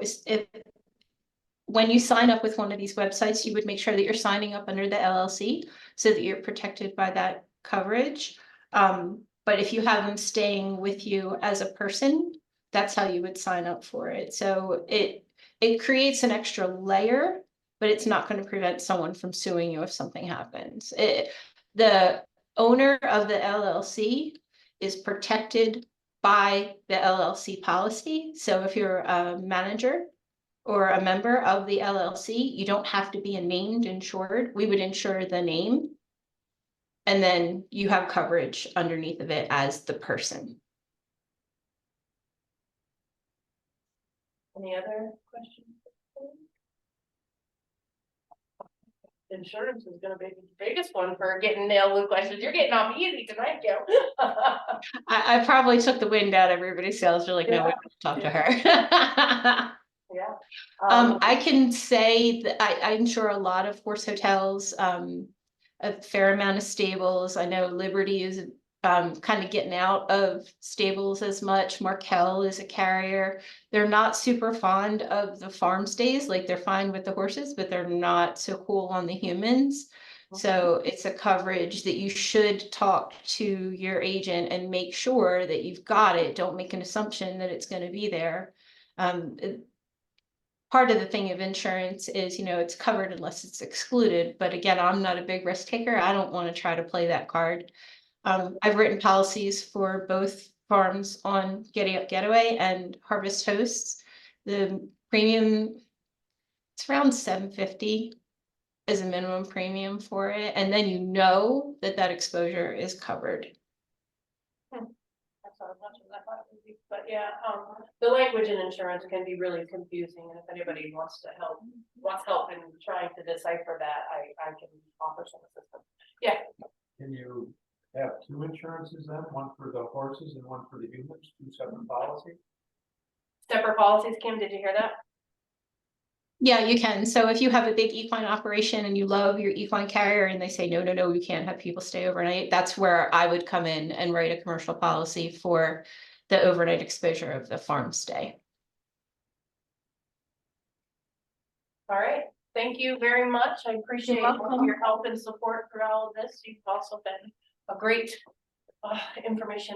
when you sign up with one of these websites, you would make sure that you're signing up under the LLC so that you're protected by that coverage. But if you have them staying with you as a person, that's how you would sign up for it. So it creates an extra layer, but it's not going to prevent someone from suing you if something happens. The owner of the LLC is protected by the LLC policy. So if you're a manager or a member of the LLC, you don't have to be a named insured. We would insure the name, and then you have coverage underneath of it as the person. Any other questions? Insurance is gonna be the biggest one for getting nailed with questions. You're getting off easy tonight, Kim. I probably took the wind out of everybody's sails. They're like, no, we don't talk to her. Yeah. I can say that I'm sure a lot of horse hotels, a fair amount of stables. I know Liberty is kind of getting out of stables as much. Markel is a carrier. They're not super fond of the Farmstays. Like, they're fine with the horses, but they're not so cool on the humans. So it's a coverage that you should talk to your agent and make sure that you've got it. Don't make an assumption that it's going to be there. Part of the thing of insurance is, it's covered unless it's excluded. But again, I'm not a big risk taker. I don't want to try to play that card. I've written policies for both farms on Giddy Up Getaway and Harvest Hosts. The premium, it's around $750 as a minimum premium for it. And then that exposure is covered. That's not as much as I thought it would be, but yeah, the language in insurance can be really confusing, and if anybody wants help in trying to decipher that, I can offer some assistance. Yeah. Can you have two insurances then, one for the horses and one for the humans, two separate policies? Separate policies, Kim, did you hear that? Yeah, you can. So if you have a big equine operation and you love your equine carrier and they say, no, you can't have people stay overnight, that's where I would come in and write a commercial policy for the overnight exposure of the farm stay. All right, Thank you very much. I appreciate all welcome. your help and support through all of this. You've also been a great information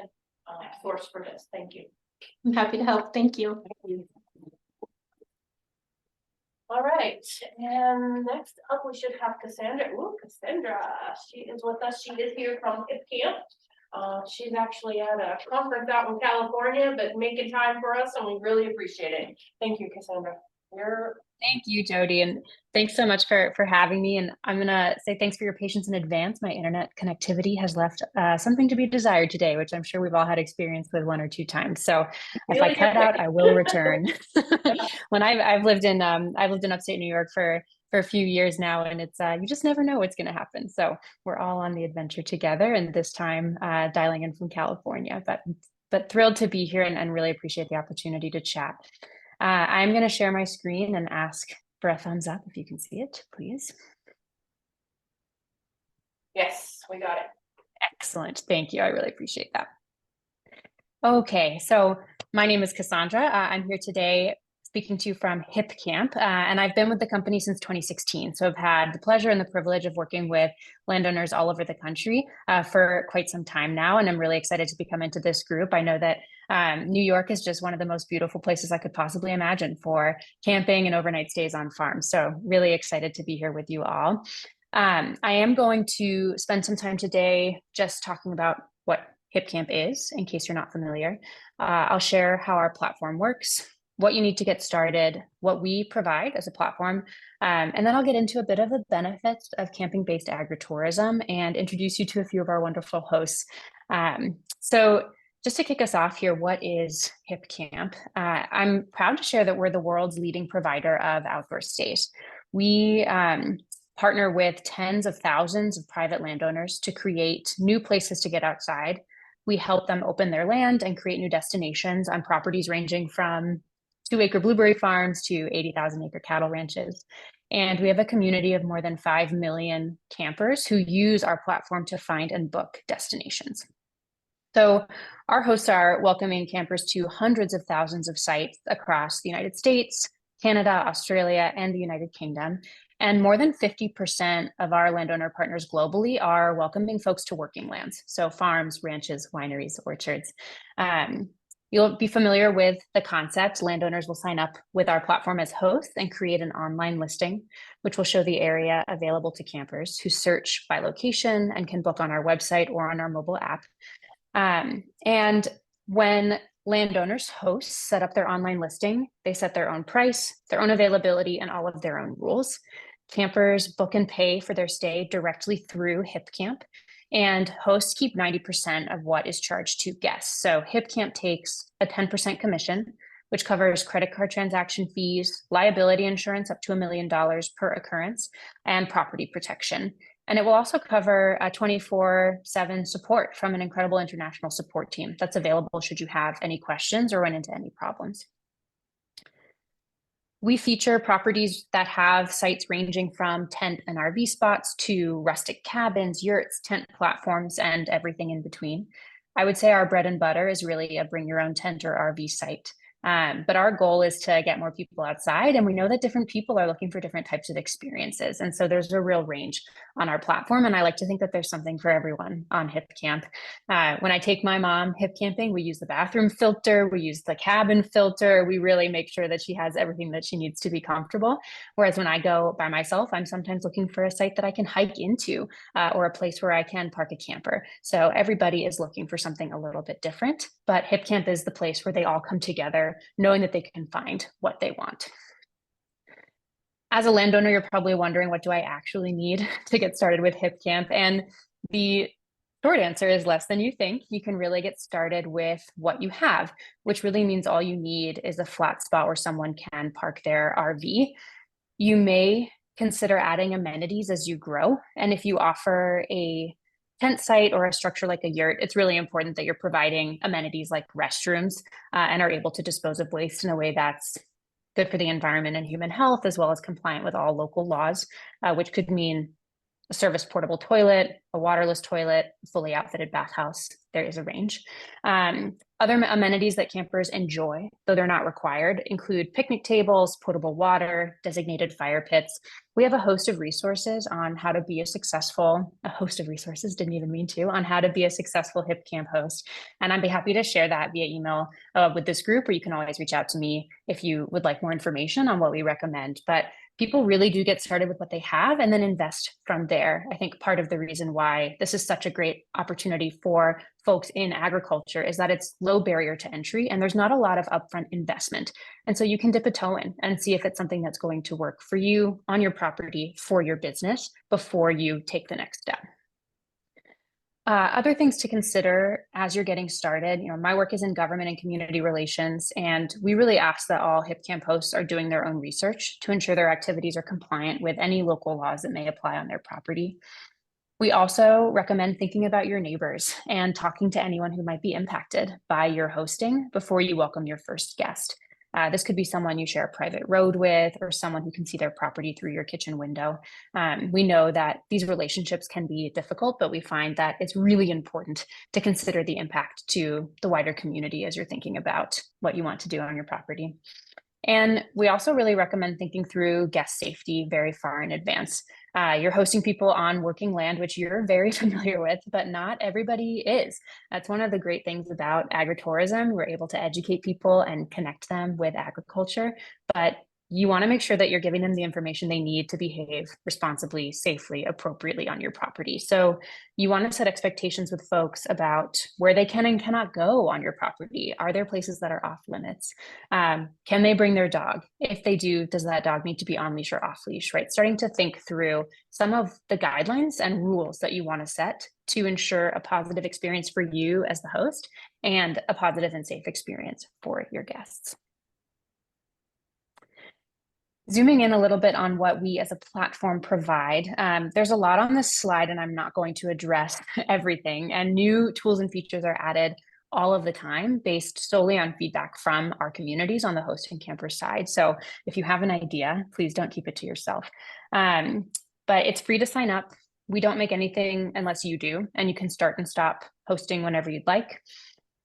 source for this. Thank you. I'm happy to help. Thank you. All right, and next up, we should have Cassandra. Ooh, Cassandra, she is with us. She is here from HipCamp. She's actually at a conference out in California, but making time for us, and we really appreciate it. Thank you, Cassandra. Thank you, Jody, and thanks so much for having me. And I'm gonna say thanks for your patience in advance. My internet connectivity has left something to be desired today, which I'm sure we've all had experience with 1 or 2 times. So if I cut out, I will return. When I've lived in upstate New York for a few years now, and it's you just never know what's going to happen. So we're all on the adventure together, and this time dialing in from California. But thrilled to be here and really appreciate the opportunity to chat. I'm going to share my screen and ask for a thumbs up if you can see it, please. Yes, we got it. Excellent. Thank you. I really appreciate that. Okay, so my name is Cassandra. I'm here today speaking to you from HipCamp, and I've been with the company since 2016. So I've had the pleasure and the privilege of working with landowners all over the country for quite some time now, and I'm really excited to become into this group. I know that New York is just one of the most beautiful places I could possibly imagine for camping and overnight stays on farms. So really excited to be here with you all. I am going to spend some time today just talking about what HipCamp is, in case you're not familiar. I'll share how our platform works, what you need to get started, what we provide as a platform, and then I'll get into a bit of the benefits of camping-based agritourism and introduce you to a few of our wonderful hosts. So just to kick us off here, what is HipCamp? I'm proud to share that we're the world's leading provider of outdoor stays. We partner with tens of thousands of private landowners to create new places to get outside. We help them open their land and create new destinations on properties ranging from 2-acre blueberry farms to 80,000-acre cattle ranches. And we have a community of more than 5 million campers who use our platform to find and book destinations. So our hosts are welcoming campers to hundreds of thousands of sites across the United States, Canada, Australia, and the United Kingdom. And more than 50% of our landowner partners globally are welcoming folks to working lands. So farms, ranches, wineries, orchards. You'll be familiar with the concept. Landowners will sign up with our platform as hosts and create an online listing, which will show the area available to campers who search by location and can book on our website or on our mobile app. And when landowners, hosts, set up their online listing, they set their own price, their own availability, and all of their own rules. Campers book and pay for their stay directly through HipCamp, and hosts keep 90% of what is charged to guests. So HipCamp takes a 10% commission, which covers credit card transaction fees, liability insurance up to $1 million per occurrence, and property protection. And it will also cover a 24/7 support from an incredible international support team that's available should you have any questions or run into any problems. We feature properties that have sites ranging from tent and RV spots to rustic cabins, yurts, tent platforms, and everything in between. I would say our bread and butter is really a bring your own tent or RV site. But our goal is to get more people outside, and we know that different people are looking for different types of experiences. And so there's a real range on our platform, and I like to think that there's something for everyone on HipCamp. When I take my mom hip camping, we use the bathroom filter, we use the cabin filter, we really make sure that she has everything that she needs to be comfortable. Whereas when I go by myself, I'm sometimes looking for a site that I can hike into or a place where I can park a camper. So everybody is looking for something a little bit different, but HipCamp is the place where they all come together, knowing that they can find what they want. As a landowner, you're probably wondering, what do I actually need to get started with HipCamp? And the short answer is less than you think. You can really get started with what you have, which really means all you need is a flat spot where someone can park their RV. You may consider adding amenities as you grow. And if you offer a tent site or a structure like a yurt, it's really important that you're providing amenities like restrooms and are able to dispose of waste in a way that's good for the environment and human health, as well as compliant with all local laws, which could mean a service portable toilet, a waterless toilet, fully outfitted bathhouse. There is a range. Other amenities that campers enjoy, though they're not required, include picnic tables, potable water, designated fire pits. We have a host of resources on how to be a successful, didn't even mean to, on how to be a successful HipCamp host. And I'd be happy to share that via email with this group, or you can always reach out to me if you would like more information on what we recommend. But people really do get started with what they have and then invest from there. I think part of the reason why this is such a great opportunity for folks in agriculture is that it's low barrier to entry and there's not a lot of upfront investment. And so you can dip a toe in and see if it's something that's going to work for you on your property for your business before you take the next step. Other things to consider as you're getting started, my work is in government and community relations, and we really ask that all HipCamp hosts are doing their own research to ensure their activities are compliant with any local laws that may apply on their property. We also recommend thinking about your neighbors and talking to anyone who might be impacted by your hosting before you welcome your first guest. This could be someone you share a private road with or someone who can see their property through your kitchen window. We know that these relationships can be difficult, but we find that it's really important to consider the impact to the wider community as you're thinking about what you want to do on your property. And we also really recommend thinking through guest safety very far in advance. You're hosting people on working land, which you're very familiar with, but not everybody is. That's one of the great things about agritourism. We're able to educate people and connect them with agriculture, but you want to make sure that you're giving them the information they need to behave responsibly, safely, appropriately on your property. So you want to set expectations with folks about where they can and cannot go on your property. Are there places that are off limits? Can they bring their dog? If they do, does that dog need to be on leash or off leash, right? Starting to think through some of the guidelines and rules that you want to set to ensure a positive experience for you as the host and a positive and safe experience for your guests. Zooming in a little bit on what we as a platform provide, there's a lot on this slide and I'm not going to address everything, and new tools and features are added all of the time based solely on feedback from our communities on the host and camper side. So if you have an idea, please don't keep it to yourself. But it's free to sign up. We don't make anything unless you do, and you can start and stop hosting whenever you'd like.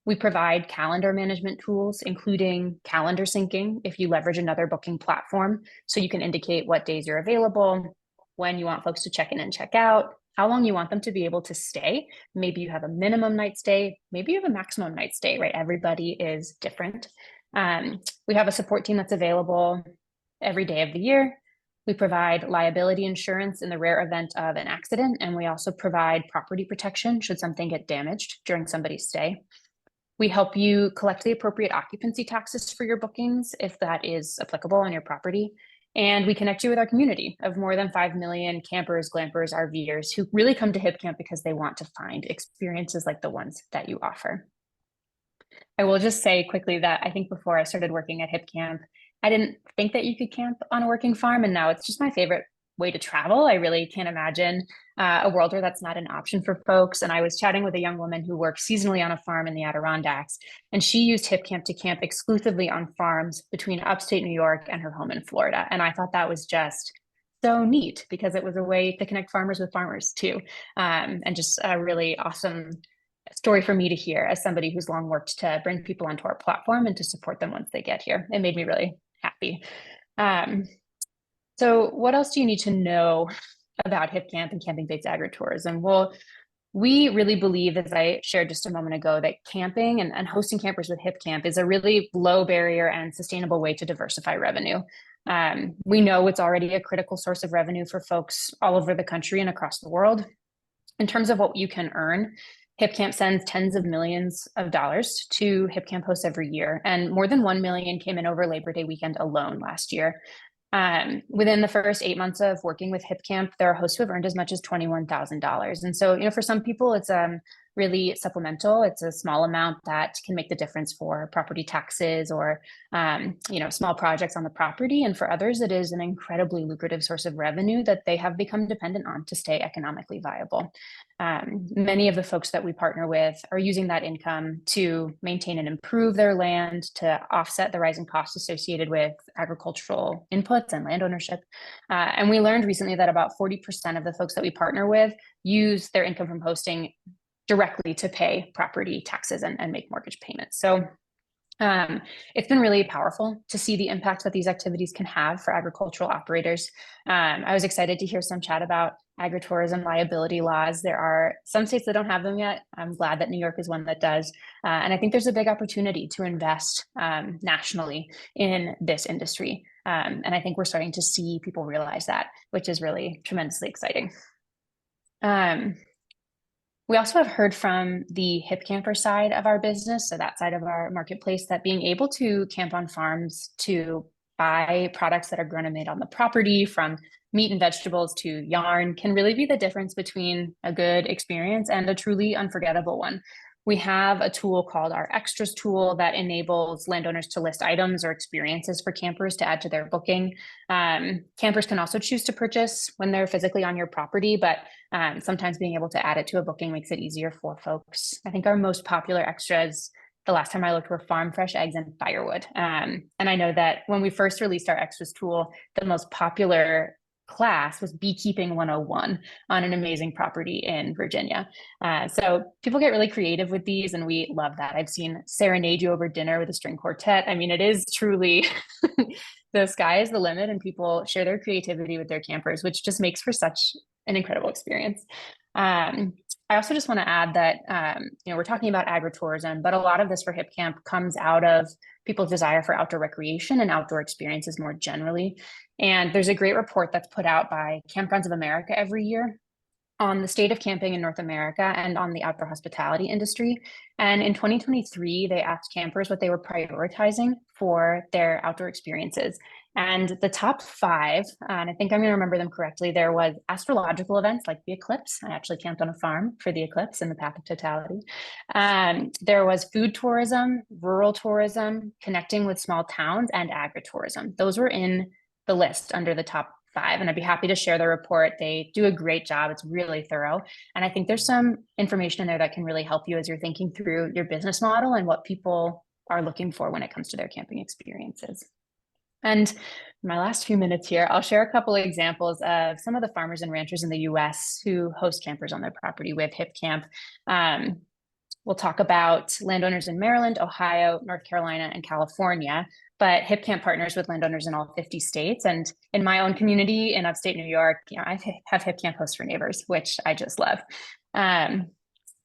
We provide calendar management tools, including calendar syncing if you leverage another booking platform. So you can indicate what days you're available, when you want folks to check in and check out, how long you want them to be able to stay. Maybe you have a minimum night stay, maybe you have a maximum night stay, right? Everybody is different. We have a support team that's available every day of the year. We provide liability insurance in the rare event of an accident, and we also provide property protection should something get damaged during somebody's stay. We help you collect the appropriate occupancy taxes for your bookings if that is applicable on your property. And we connect you with our community of more than 5 million campers, glampers, RVers who really come to HipCamp because they want to find experiences like the ones that you offer. I will just say quickly that I think before I started working at HipCamp, I didn't think that you could camp on a working farm, and now it's just my favorite way to travel. I really can't imagine a world where that's not an option for folks. And I was chatting with a young woman who works seasonally on a farm in the Adirondacks, and she used HipCamp to camp exclusively on farms between upstate New York and her home in Florida. And I thought that was just so neat because it was a way to connect farmers with farmers too. And just a really awesome story for me to hear as somebody who's long worked to bring people onto our platform and to support them once they get here. It made me really happy. So what else do you need to know about HipCamp and camping-based agritourism? Well, we really believe, as I shared just a moment ago, that camping and hosting campers with HipCamp is a really low barrier and sustainable way to diversify revenue. We know it's already a critical source of revenue for folks all over the country and across the world. In terms of what you can earn, HipCamp sends tens of millions of dollars to HipCamp hosts every year, and more than 1 million came in over Labor Day weekend alone last year. Within the first 8 months of working with HipCamp, there are hosts who have earned as much as $21,000. And so, for some people, it's a really supplemental. It's a small amount that can make the difference for property taxes or, small projects on the property. And for others, it is an incredibly lucrative source of revenue that they have become dependent on to stay economically viable. Many of the folks that we partner with are using that income to maintain and improve their land, to offset the rising costs associated with agricultural inputs and land ownership. And we learned recently that about 40% of the folks that we partner with use their income from hosting directly to pay property taxes and make mortgage payments. So it's been really powerful to see the impact that these activities can have for agricultural operators. I was excited to hear some chat about agritourism liability laws. There are some states that don't have them yet. I'm glad that New York is one that does. And I think there's a big opportunity to invest nationally in this industry. And I think we're starting to see people realize that, which is really tremendously exciting. We also have heard from the HipCamper side of our business, so that side of our marketplace, that being able to camp on farms to buy products that are grown and made on the property, from meat and vegetables to yarn, can really be the difference between a good experience and a truly unforgettable one. We have a tool called our Extras tool that enables landowners to list items or experiences for campers to add to their booking. Campers can also choose to purchase when they're physically on your property, but sometimes being able to add it to a booking makes it easier for folks. I think our most popular extras, the last time I looked, were farm fresh eggs and firewood. And I know that when we first released our Extras tool, the most popular class was Beekeeping 101 on an amazing property in Virginia. So people get really creative with these, and we love that. I've seen Serenade You Over Dinner with a string quartet. I mean, it is truly the sky is the limit, and people share their creativity with their campers, which just makes for such an incredible experience. I also just want to add that, we're talking about agritourism, but a lot of this for HipCamp comes out of people's desire for outdoor recreation and outdoor experiences more generally. And there's a great report that's put out by Campgrounds of America every year on the state of camping in North America and on the outdoor hospitality industry. And in 2023, they asked campers what they were prioritizing for their outdoor experiences. And the top 5, and I think I'm going to remember them correctly, there was astrological events like the eclipse. I actually camped on a farm for the eclipse in the path of totality. There was food tourism, rural tourism, connecting with small towns, and agritourism. Those were in the list under the top 5, and I'd be happy to share the report. They do a great job. It's really thorough. And I think there's some information in there that can really help you as you're thinking through your business model and what people are looking for when it comes to their camping experiences. And in my last few minutes here, I'll share a couple of examples of some of the farmers and ranchers in the US who host campers on their property with HipCamp. We'll talk about landowners in Maryland, Ohio, North Carolina, and California, but HipCamp partners with landowners in all 50 states. And in my own community in upstate New York, I have HipCamp hosts for neighbors, which I just love.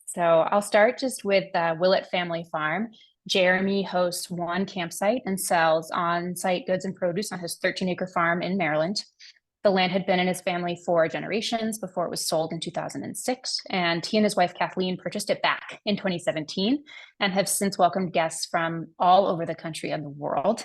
So I'll start just with Willett Family Farm. Jeremy hosts one campsite and sells on-site goods and produce on his 13-acre farm in Maryland. The land had been in his family for generations before it was sold in 2006, and he and his wife Kathleen purchased it back in 2017 and have since welcomed guests from all over the country and the world.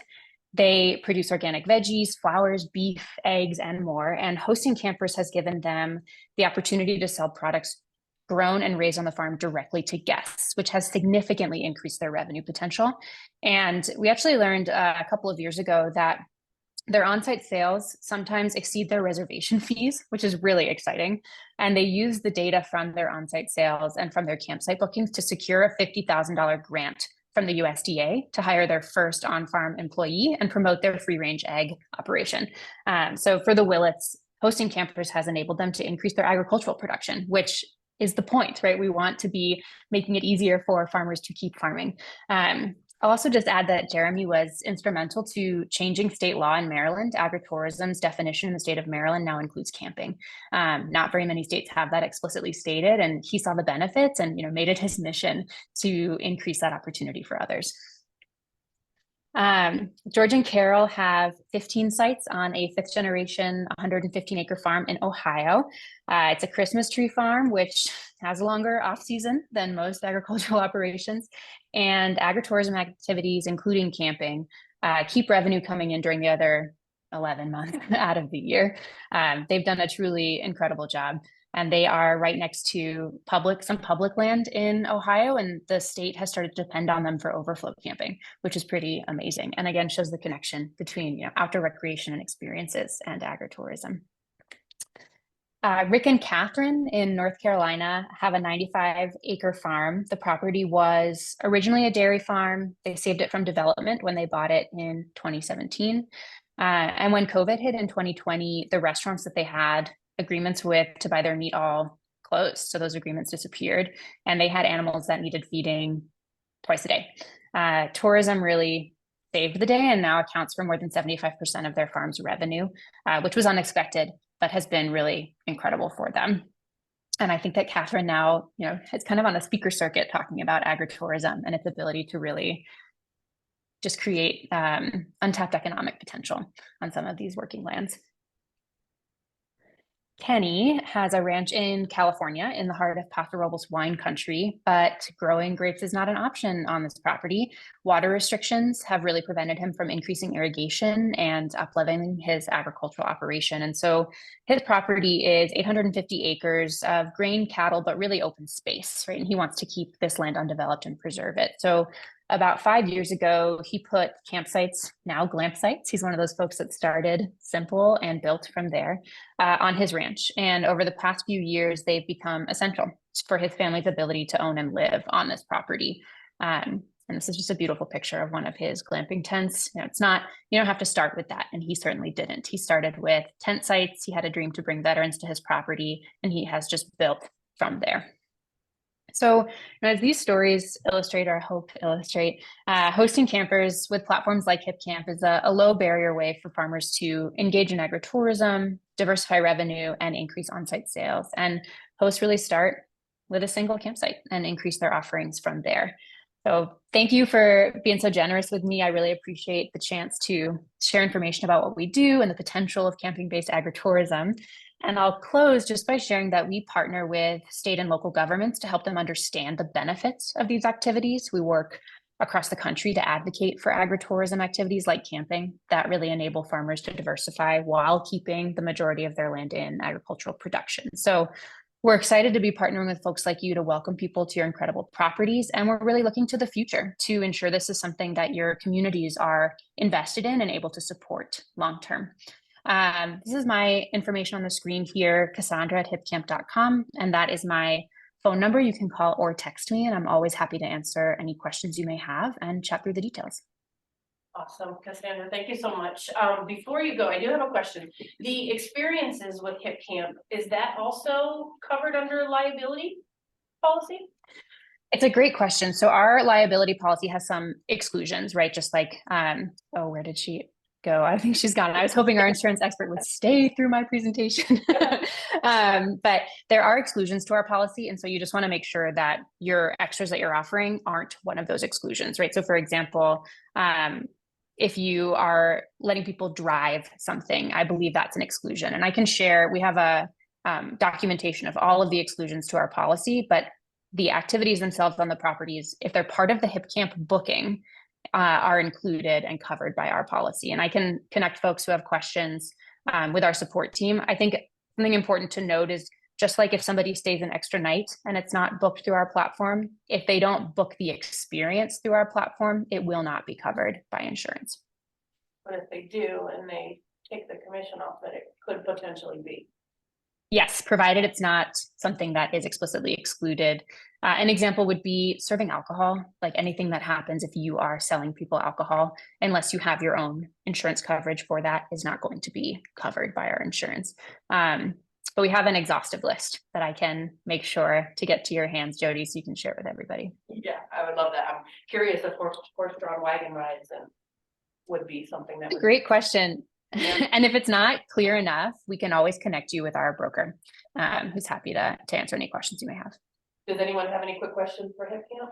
They produce organic veggies, flowers, beef, eggs, and more, and hosting campers has given them the opportunity to sell products grown and raised on the farm directly to guests, which has significantly increased their revenue potential. And we actually learned a couple of years ago that their on-site sales sometimes exceed their reservation fees, which is really exciting. And they use the data from their on-site sales and from their campsite bookings to secure a $50,000 grant from the USDA to hire their first on-farm employee and promote their free-range egg operation. So for the Willets, hosting campers has enabled them to increase their agricultural production, which is the point, right? We want to be making it easier for farmers to keep farming. I'll also just add that Jeremy was instrumental to changing state law in Maryland. Agritourism's definition in the state of Maryland now includes camping. Not very many states have that explicitly stated, and he saw the benefits and made it his mission to increase that opportunity for others. George and Carol have 15 sites on a 5th generation, 115-acre farm in Ohio. It's a Christmas tree farm, which has a longer off season than most agricultural operations, and agritourism activities, including camping, keep revenue coming in during the other 11 months out of the year. They've done a truly incredible job. and they are right next to some public land in Ohio, and the state has started to depend on them for overflow camping, which is pretty amazing. And again, shows the connection between outdoor recreation and experiences and agritourism. Rick and Catherine in North Carolina have a 95-acre farm. The property was originally a dairy farm. They saved it from development when they bought it in 2017. And when COVID hit in 2020, the restaurants that they had agreements with to buy their meat all closed. So those agreements disappeared, and they had animals that needed feeding twice a day. Tourism really saved the day and now accounts for more than 75% of their farm's revenue, which was unexpected, but has been really incredible for them. And I think that Catherine now, is kind of on the speaker circuit talking about agritourism and its ability to really just create untapped economic potential on some of these working lands. Kenny has a ranch in California in the heart of Paso Robles wine country, but growing grapes is not an option on this property. Water restrictions have really prevented him from increasing irrigation and up-leveling his agricultural operation. And so his property is 850 acres of grain, cattle, but really open space, right? And he wants to keep this land undeveloped and preserve it. So about 5 years ago, he put campsites, now glamp sites. He's one of those folks that started simple and built from there on his ranch. And over the past few years, they've become essential for his family's ability to own and live on this property. And this is just a beautiful picture of one of his glamping tents. It's not, you don't have to start with that. And he certainly didn't. He started with tent sites. He had a dream to bring veterans to his property, and he has just built from there. So as these stories illustrate, or hope to illustrate, hosting campers with platforms like HipCamp is a low barrier way for farmers to engage in agritourism, diversify revenue, and increase on-site sales. And hosts really start with a single campsite and increase their offerings from there. So thank you for being so generous with me. I really appreciate the chance to share information about what we do and the potential of camping-based agritourism. And I'll close just by sharing that we partner with state and local governments to help them understand the benefits of these activities. We work across the country to advocate for agritourism activities like camping that really enable farmers to diversify while keeping the majority of their land in agricultural production. So we're excited to be partnering with folks like you to welcome people to your incredible properties. And we're really looking to the future to ensure this is something that your communities are invested in and able to support long-term. This is my information on the screen here, Cassandra@hipcamp.com, and that is my phone number. You can call or text me, and I'm always happy to answer any questions you may have and chat through the details. Awesome, Cassandra, thank you so much. Before you go, I do have a question. The experiences with HipCamp, is that also covered under liability policy? It's a great question. So our liability policy has some exclusions, right? Just like, where did she go? I think she's gone. I was hoping our insurance expert would stay through my presentation. But there are exclusions to our policy. And so you just want to make sure that your extras that you're offering aren't one of those exclusions, right? So for example, if you are letting people drive something, I believe that's an exclusion. And I can share, we have a documentation of all of the exclusions to our policy, but the activities themselves on the properties, if they're part of the HipCamp booking, are included and covered by our policy. And I can connect folks who have questions with our support team. I think something important to note is just like if somebody stays an extra night and it's not booked through our platform, if they don't book the experience through our platform, it will not be covered by insurance. But if they do and they take the commission off, that it could potentially be. Yes, provided it's not something that is explicitly excluded. An example would be serving alcohol, like anything that happens if you are selling people alcohol, unless you have your own insurance coverage for that, is not going to be covered by our insurance. But we have an exhaustive list that I can make sure to get to your hands, Jody, so you can share it with everybody. Yeah, I would love that. I'm curious if horse-drawn wagon rides and would be something that would. Great question. And if it's not clear enough, we can always connect you with our broker, who's happy to answer any questions you may have. Does anyone have any quick questions for HipCamp?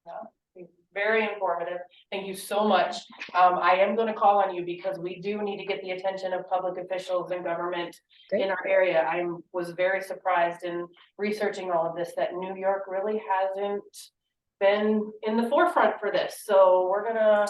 No? Very informative. Thank you so much. I am going to call on you because we do need to get the attention of public officials and government in our area. I was very surprised in researching all of this that New York really hasn't been in the forefront for this. So we're gonna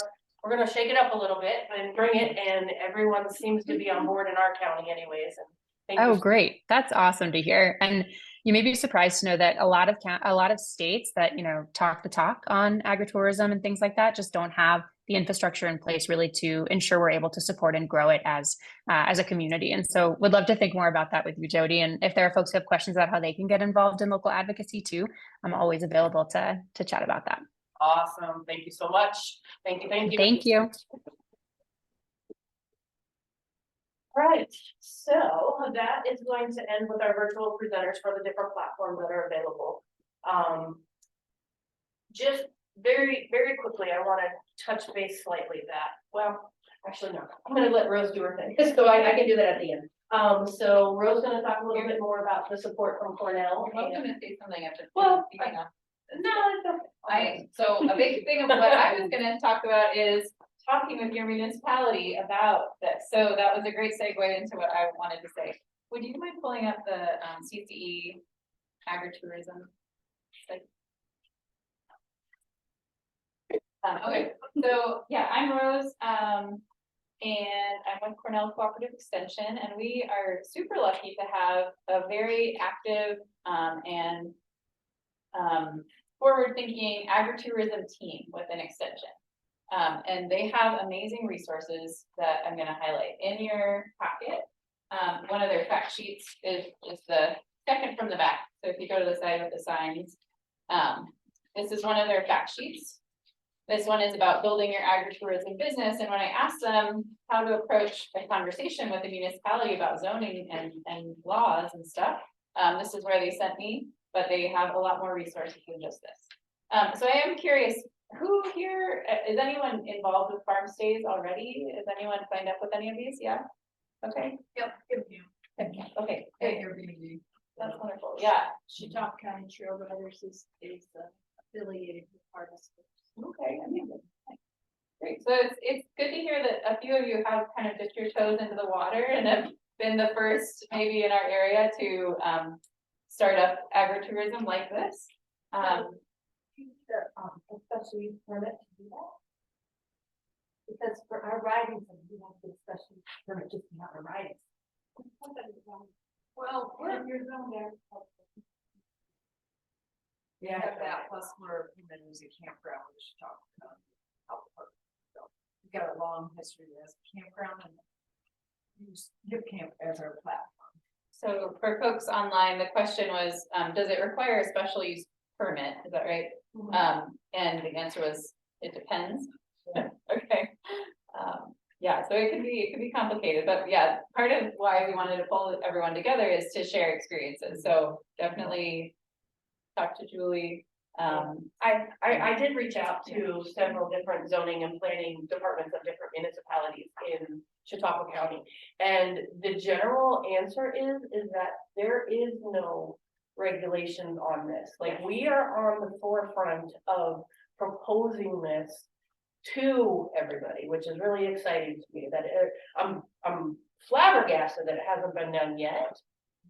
shake it up a little bit and bring it, and everyone seems to be on board in our county anyways. And Thank you. Oh, great. That's awesome to hear. And you may be surprised to know that a lot of states that, talk the talk on agritourism and things like that just don't have the infrastructure in place really to ensure we're able to support and grow it as a community. And so would love to think more about that with you, Jody. And if there are folks who have questions about how they can get involved in local advocacy too, I'm always available to chat about that. Awesome. Thank you so much. Thank you. Thank you. Thank you. Right, so that is going to end with our virtual presenters for the different platforms that are available. Just very, very quickly, I want to touch base slightly actually, no, I'm going to let Rose do her thing, so I can do that at the end. So Rose is going to talk a little bit more about the support from Cornell. I was gonna say something after. Well, speaking of- no, it's okay. So a big thing of what I was gonna talk about is talking with your municipality about this. So that was a great segue into what I wanted to say. Would you mind pulling up the CCE agritourism? Okay, so yeah, I'm Rose, and I'm with Cornell Cooperative Extension, and we are super lucky to have a very active and forward-thinking agritourism team within Extension. And they have amazing resources that I'm going to highlight in your packet. One of their fact sheets is the second from the back. So if you go to the side with the signs, this is one of their fact sheets. This one is about building your agritourism business. And when I asked them how to approach a conversation with the municipality about zoning and laws and stuff, this is where they sent me, but they have a lot more resources than just this. So I am curious, who here, is anyone involved with Farmstays already? Is anyone signed up with any of these? Yeah. Okay. Yep. Okay. Airbnb. That's wonderful. Yeah. Chautauqua County Trail Brothers is affiliated with Farmstays. Okay. Amazing. Great. So it's good to hear that a few of you have kind of dipped your toes into the water and have been the first maybe in our area to start up agritourism like this. Special use permit to do that. Because for our ridings, we have to special use permit just to have a riding. Well, we're in your zone there. Yeah, that plus we're using campground, we should talk about health department. So we've got a long history as a campground and use HipCamp as our platform. So for folks online, the question was, does it require a special use permit? Is that right? And the answer was, it depends. Okay. Yeah, so it could be complicated, but yeah, part of why we wanted to pull everyone together is to share experiences. So definitely talk to Julie. I did reach out to several different zoning and planning departments of different municipalities in Chautauqua County. And the general answer is that there is no regulations on this. Like, we are on the forefront of proposing this to everybody, which is really exciting to me. That I'm flabbergasted that it hasn't been done yet,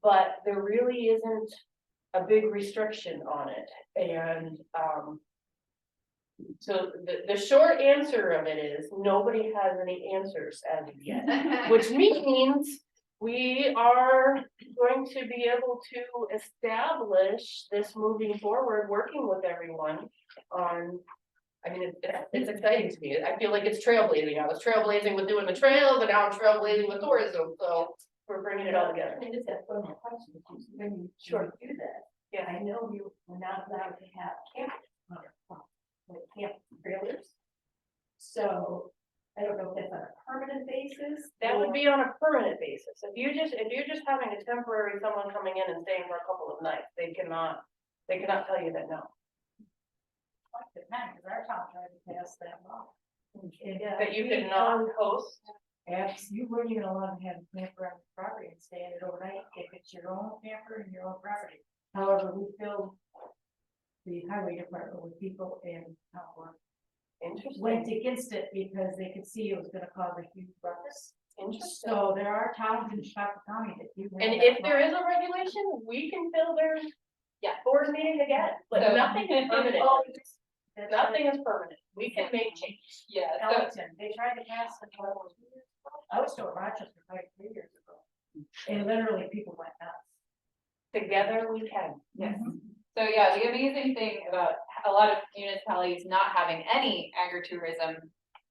but there really isn't a big restriction on it. And so the short answer of it is nobody has any answers as of yet, which means we are going to be able to establish this moving forward, working with everyone on. I mean, it's exciting to me. I feel like it's trailblazing. I was trailblazing with doing the trails, and now I'm trailblazing with tourism. So we're bringing it all together. I just have one more question. When you sure do that, yeah, I know you are not allowed to have camp trailers. So I don't know if that's on a permanent basis. That would be on a permanent basis. If you're just having a temporary someone coming in and staying for a couple of nights, they cannot tell you that no. Because our town tried to pass that law. That you cannot host. Yes, you wouldn't even allow to have a camper on the property and stay in it overnight if it's your own camper and your own property. However, we filled the highway department with people in Chautauqua. Went against it because they could see it was gonna cause a huge ruckus. Interesting. So there are towns in Chautauqua County that do. And if there is a regulation, we can fill their board meeting again, but So- nothing is permanent. Nothing is permanent. We can make change. Yeah. So Ellington, they tried to pass the. I was still in Rochester 3 years ago. And literally people went nuts. Together we can. Yes. So yeah, the amazing thing about a lot of municipalities not having any agritourism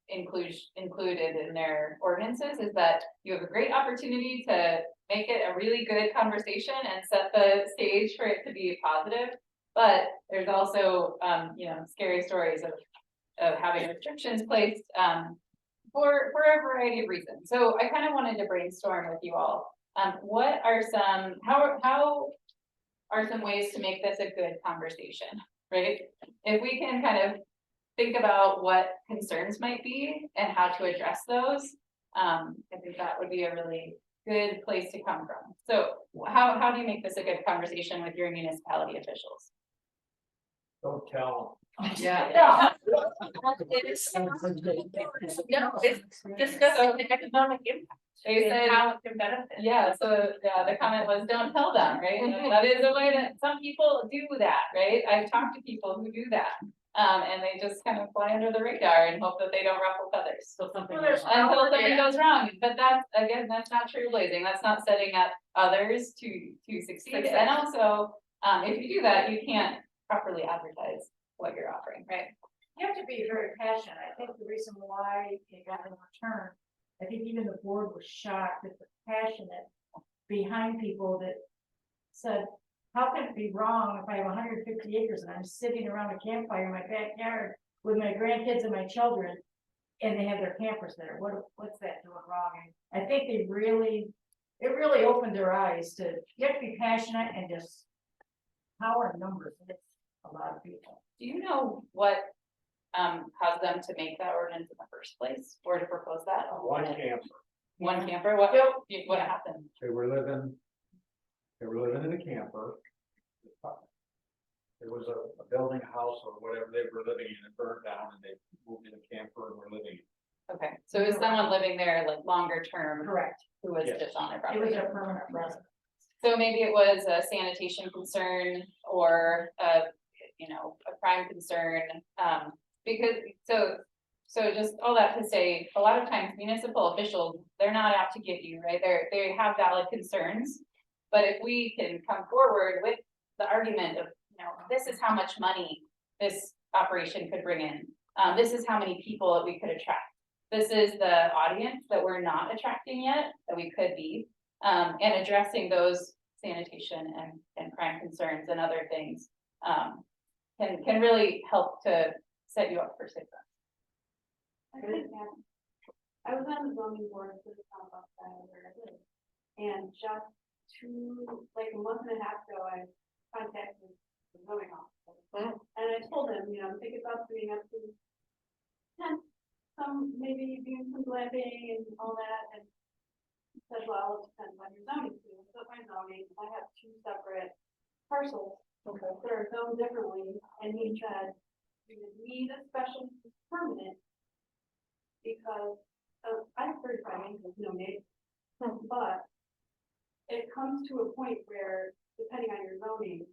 included in their ordinances is that you have a great opportunity to make it a really good conversation and set the stage for it to be positive. But there's also, scary stories of having restrictions placed, for a variety of reasons. So I kind of wanted to brainstorm with you all. What are how are some ways to make this a good conversation, right? If we can kind of think about what concerns might be and how to address those, I think that would be a really good place to come from. So how do you make this a good conversation with your municipality officials? Don't tell. Yeah. It's discussing the economic impact. They And said, how it can benefit. yeah, so the comment was, don't tell them, right? That is a way that some people do that, right? I've talked to people who do that. And they just kind of fly under the radar and hope that they don't ruffle feathers. So something. Well, there's Until power, something yeah. goes wrong, but that's, again, that's not trailblazing, that's not setting up others to succeed. And also, if you do that, you can't properly advertise what you're offering, right? You have to be very passionate. I think the reason why it got overturned, I think even the board was shocked at the passionate behind people that said, how can it be wrong if I have 150 acres and I'm sitting around a campfire in my backyard with my grandkids and my children, and they have their campers there? What's that doing wrong? And I think it really opened their eyes to, you have to be passionate and just power in numbers. And it's a lot of people. Do you know what caused them to make that ordinance in the first place, or to propose that? One camper, One camper, what happened? they were living in a camper. There was a building house or whatever they were living in, it burned down and they moved in a camper and were living. Okay, so is someone living there like longer term? Correct. Who was Yes. just on their It property? was a permanent resident. So maybe it was a sanitation concern or a crime concern, because, so just all that to say, a lot of times municipal officials, they're not out to get you, right? They have valid concerns. But if we can come forward with the argument of, this is how much money this operation could bring in. This is how many people that we could attract. This is the audience that we're not attracting yet, that we could be, and addressing those sanitation and crime concerns and other things, can really help to set you up for success. I was on the zoning board for the town of where I live. And just a month and a half ago, I contacted the zoning officer. And I told him, I'm thinking about doing up to 10, maybe doing some glamping and all that. And he said, well, it depends on your zoning too. So my zoning, I have 2 separate parcels that are zoned differently. And he said, you would need a special permit because I have 35 acres, no neighbors. But it comes to a point where, depending on your zoning,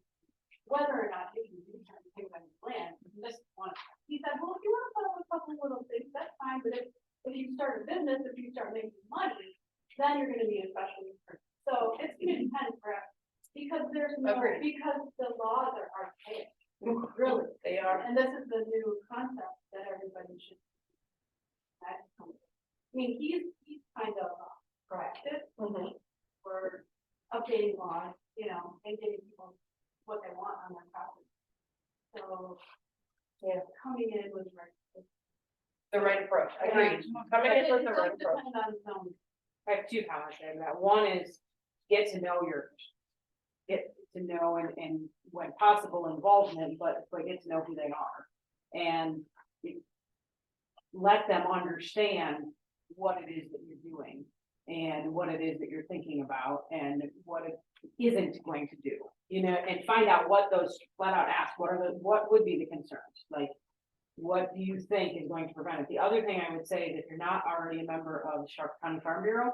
whether or not you can do certain things on your land, this one. He said, well, if you want to put up a couple little things, that's fine, but if you start a business, if you start making money, then you're gonna be a special use permit. So it's gonna depend because there's no, because the laws are archaic. Really, They are. and this is the new concept that everybody should. I mean, he's kind of proactive for updating laws, and getting people what they want on their property. So, yeah, coming in was The right approach, agreed. Coming in with the right approach. I have 2 comments there. That one is get to know and when possible involvement, but get to know who they are. And let them understand what it is that you're doing and what it is that you're thinking about and what it isn't going to do, and find out what those, flat out ask, what would be the concerns? Like, what do you think is going to prevent it? The other thing I would say is if you're not already a member of the Chautauqua County Farm Bureau,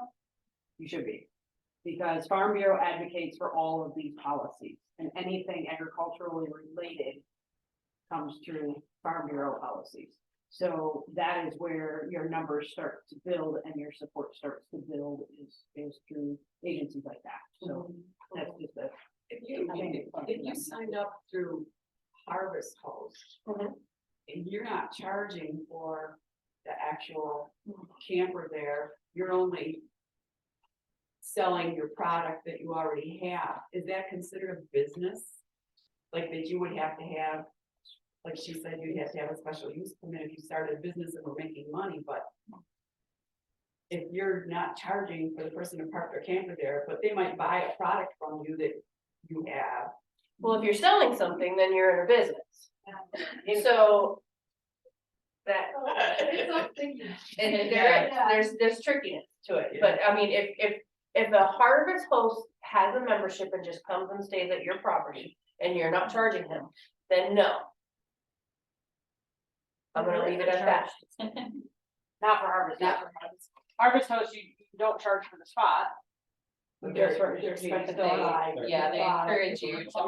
you should be. Because Farm Bureau advocates for all of these policies, and anything agriculturally related comes through Farm Bureau policies. So that is where your numbers start to build and your support starts to build is through agencies like that. So that's just a. If you signed up through Harvest Host, and you're not charging for the actual camper there, you're only selling your product that you already have, is that considered a business? Like that you would have to have, like she said, you'd have to have a special use permit if you started a business and were making money, but if you're not charging for the person to park their camper there, but they might buy a product from you that you have. Well, if you're selling something, then you're in a business. So that, and there's trickiness to it, but I mean, if the Harvest Host has a membership and just comes and stays at your property and you're not charging him, then no. I'm gonna leave it at that. Not for Harvest. Not for Harvest. Harvest Host, you don't charge for the spot. They're expected, yeah, they encourage you to,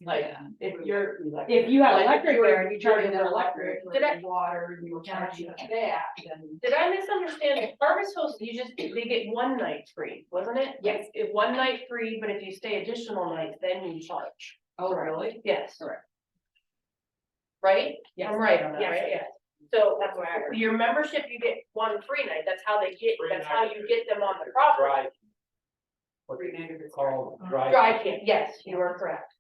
Like, if you have electric there and you charge them electric, Did I- water, and you charge them that, then. Did I misunderstand? Harvest Host, they get one night free, wasn't it? Yes. If one night free, but if you stay additional nights, then you charge. Oh, really? Yes. Correct. Right? Yes. I'm right on that, Yes. right? Yeah. So That's what I heard. your membership, you get one free night. That's how you get them on the property. Drive. What it's called, drive. Dry camp, yes, you are correct.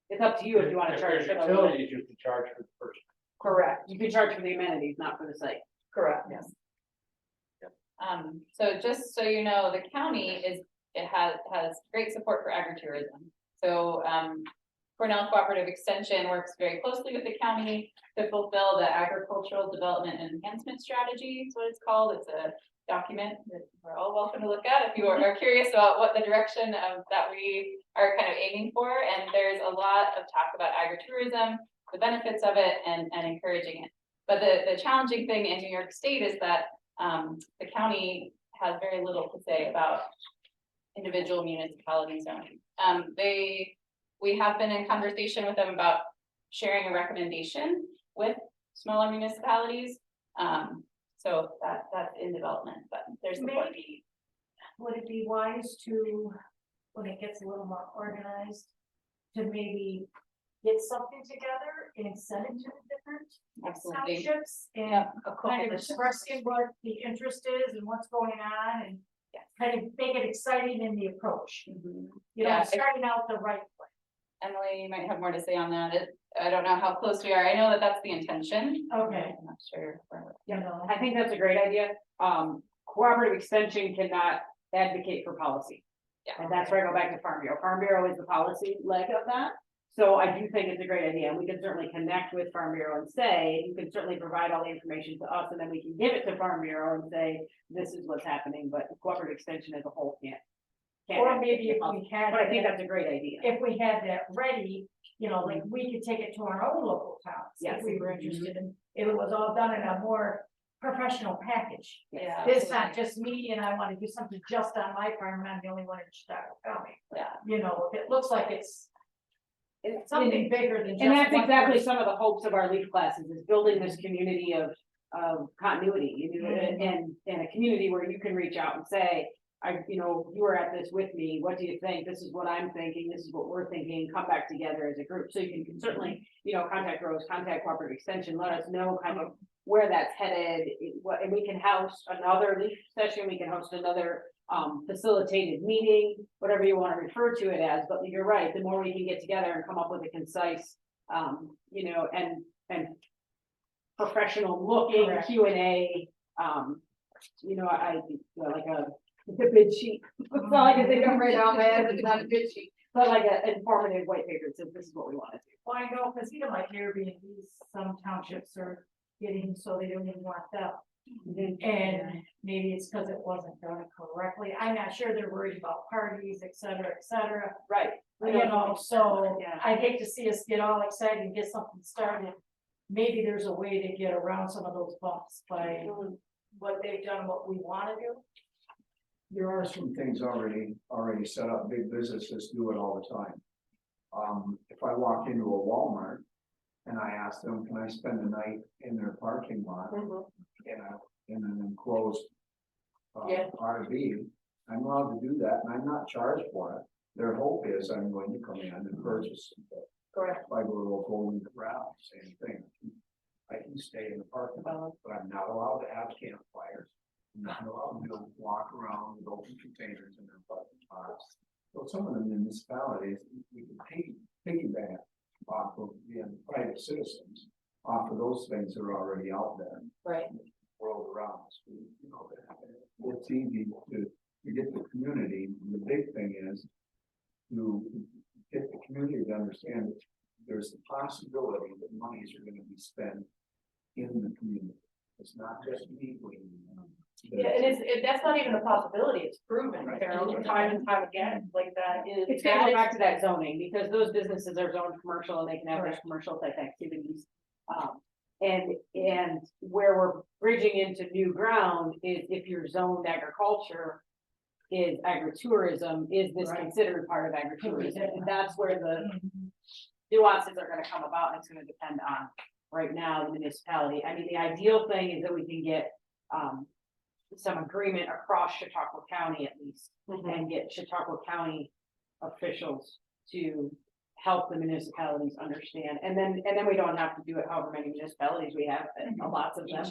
It's up to you if you wanna If charge there's for those. utilities, you can charge for the person. Correct, You can charge for the amenities, not for the site. correct. Yes. so just so you know, the county has great support for agritourism. So, Cornell Cooperative Extension works very closely with the county to fulfill the agricultural development and enhancement strategy is what it's called. It's a document that we're all welcome to look at if you are curious about what the direction of that we are kind of aiming for. And there's a lot of talk about agritourism, the benefits of it, and encouraging it. But the challenging thing in New York State is that the county has very little to say about individual municipality zoning. We have been in conversation with them about sharing a recommendation with smaller municipalities. So that's in development, but there's support. Maybe, would it be wise to, when it gets a little more organized, to maybe get something together and send it to the different Absolutely. townships and Yeah, kind of expressing what the interest is and what's going on and kind of make it exciting in the approach. You know, Yeah, starting out the right way. Emily, you might have more to say on that. I don't know how close we are. I know that that's the intention. Okay. I'm not sure. You know, I think that's a great idea. Cooperative Extension cannot advocate for policy. Yeah. And that's where I go back to Farm Bureau. Farm Bureau is the policy leg of that. So I do think it's a great idea, and we can certainly connect with Farm Bureau and say, you can certainly provide all the information to us, and then we can give it to Farm Bureau and say, this is what's happening, but Cooperative Extension as a whole can't. or maybe if we had. But I think that's a great idea. If we had that ready, you know, like we could take it to our own local towns Yes. if we were interested in, if it was all done in a more professional package. Yeah. It's not just me and I want to do something just on my farm, and I'm the only one in Chautauqua County. Yeah. You know, it looks like it's something bigger than just. And that's one exactly person. some of the hopes of our LEAF classes, is building this community of continuity, you know, and a community where you can reach out and say, you were at this with me, what do you think? This is what I'm thinking, this is what we're thinking, come back together as a group. So you can certainly, contact Rose, contact Cooperative Extension, let us know kind of where that's headed, and we can host another LEAF session, we can host another facilitated meeting, whatever you want to refer to it as. But you're right, the more we can get together and come up with a concise, and professional looking Correct. Q&A, like a bid sheet. It's not like I think I'm right out my head, it's not a bid sheet, but like an informative white paper that says this is what we want to do. Well, I know, because even like Airbnbs, some townships are getting, so they don't even want that. And maybe it's because it wasn't done correctly. I'm not sure, they're worried about parties, et cetera, et cetera. Right. You know, so Yeah. I hate to see us get all excited and get something started. Maybe there's a way to get around some of those bumps by what they've done, what we want to do. There are some things already set up. Big businesses do it all the time. If I walk into a Walmart And I asked them, can I spend the night in their parking lot in an enclosed RV? I'm allowed to do that, and I'm not charged for it. Their hope is I'm going to come in and purchase it. Correct. If I go to a bowling corral, same thing. I can stay in the parking lot, but I'm not allowed to have campfires. I'm not allowed to walk around with open containers in their parking lots. So some of the municipalities, we can piggyback off of the private citizens, off of those things that are already out there. Right. World around us, you know, it's easy to get the community. The big thing is to get the community to understand that there's the possibility that monies are going to be spent in the community. It's not just legally. Yeah, and that's not even a possibility, it's proven, Carol, time and time again, like that is. It's gonna go back to that zoning, because those businesses are zoned commercial and they can have their commercial type activities. And where we're bridging into new ground is if you're zoned agriculture, is agritourism, is this considered part of agritourism? And that's where the nuances are gonna come about, and it's gonna depend on, right now, the municipality. I mean, the ideal thing is that we can get, some agreement across Chautauqua County at least, and get Chautauqua County officials to help the municipalities understand, and then we don't have to do it however many municipalities we have, and lots of them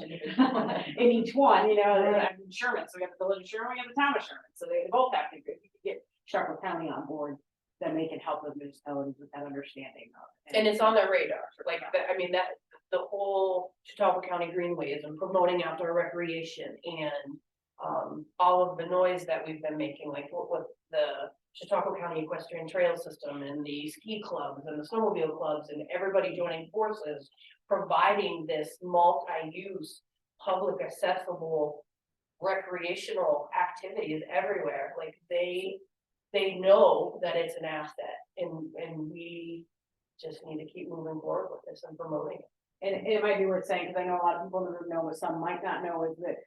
in each one, you know, in Sherman, so we have the village of Sherman, we have the town of Sherman, so they both have to get Chautauqua County on board, then they can help the municipalities with that understanding of. And it's on their radar, like, I mean, that, the whole Chautauqua County Greenways and promoting outdoor recreation and all of the noise that we've been making, like with the Chautauqua County Equestrian Trail System and the ski clubs and the snowmobile clubs and everybody joining forces, providing this multi-use, public accessible, recreational activities everywhere. Like they know that it's an asset, and we just need to keep moving forward with this and promoting it. And it might be worth saying, because I know a lot of people in the room know, but some might not know, is that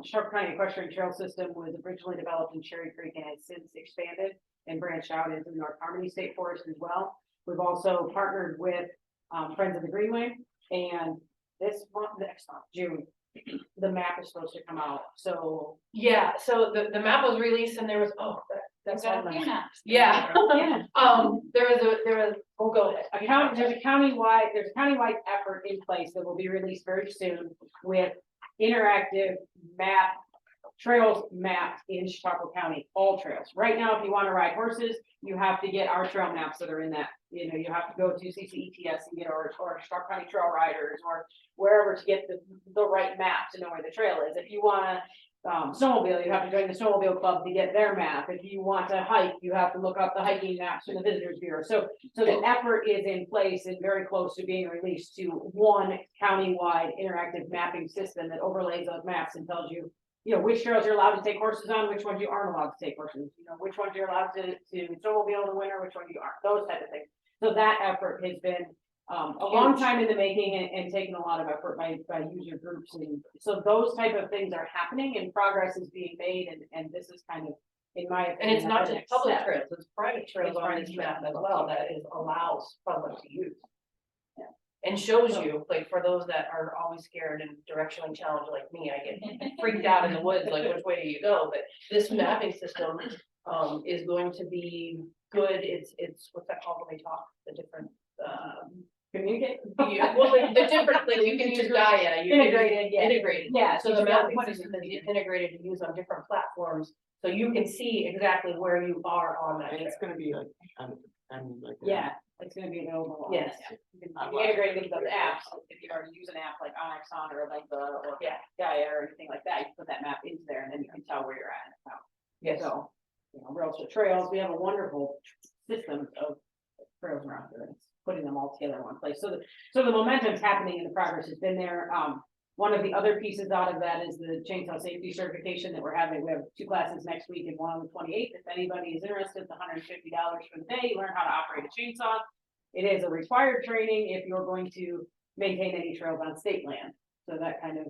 Chautauqua County Equestrian Trail System was originally developed in Cherry Creek and has since expanded and branched out into the North Harmony State Forest as well. We've also partnered with Friends of the Greenway, and this month, next month, June, the map is supposed to come out. So yeah, so the map was released and there was that's Got on a few the maps. yeah. There was oh, go ahead. there's a countywide effort in place that will be released very soon with interactive trails mapped in Chautauqua County, all trails. Right now, if you want to ride horses, you have to get our trail maps that are in that. You know, you have to go to CCETS and get or Chautauqua County Trail Riders or wherever to get the right map to know where the trail is. If you want to snowmobile, you have to join the snowmobile club to get their map. If you want to hike, you have to look up the hiking maps from the Visitors Bureau. So the effort is in place and very close to being released to one countywide interactive mapping system that overlays those maps and tells you, you know, which trails you're allowed to take horses on, which ones you aren't allowed to take horses, you know, which ones you're allowed to snowmobile in the winter, which ones you aren't, those type of things. So that effort has been a long time in the making and taken a lot of effort by user groups. And so those type of things are happening and progress is being made. And this is kind of, in my opinion. And it's not the just next public step. trails, it's private trails It's on private this trails map as as well, well. that is allows public to use. And shows you, like, for those that are always scared and directionally challenged like me, I get freaked out in the woods, like, which way do you go? But this mapping system is going to be good. It's what's that called when they talk, the different Communicate. well, like, the different, like, you can use Gaia, you can Integrated, yeah. integrated. Yeah, So the mapping system is integrated to use on different platforms, so you can see exactly where you are on that. And it's trail. gonna be like, like. Yeah, it's gonna be available. on Yes. yeah. You can integrate with those apps. If you already use an app like Onexon or like or Gaia or anything like that, you put that map into there and then you can tell where you're at in town. Yes. So, you know, Rails to Trails, we have a wonderful system of trails around here. It's putting them all together in one place. So the momentum's happening and the progress has been there. One of the other pieces out of that is the chainsaw safety certification that we're having. We have 2 classes next week and one on the 28th. If anybody is interested, it's $150 for the day. You learn how to operate a chainsaw. It is a required training if you're going to maintain any trails on state land. So that kind of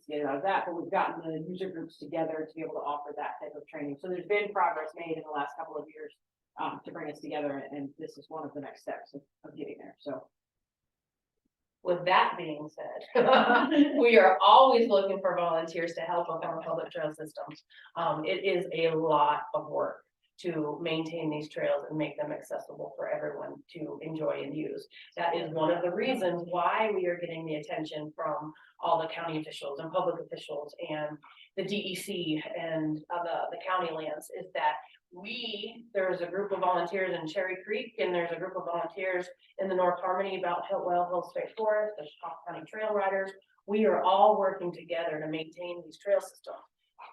get out of that, but we've gotten the user groups together to be able to offer that type of training. So there's been progress made in the last couple of years to bring us together, and this is one of the next steps of getting there. So With that being said, we are always looking for volunteers to help us on public trail systems. It is a lot of work to maintain these trails and make them accessible for everyone to enjoy and use. That is one of the reasons why we are getting the attention from all the county officials and public officials and the DEC and the county lands, is that there's a group of volunteers in Cherry Creek, and there's a group of volunteers in the North Harmony about Hill State Forest, the Chautauqua County Trail Riders. We are all working together to maintain these trail systems.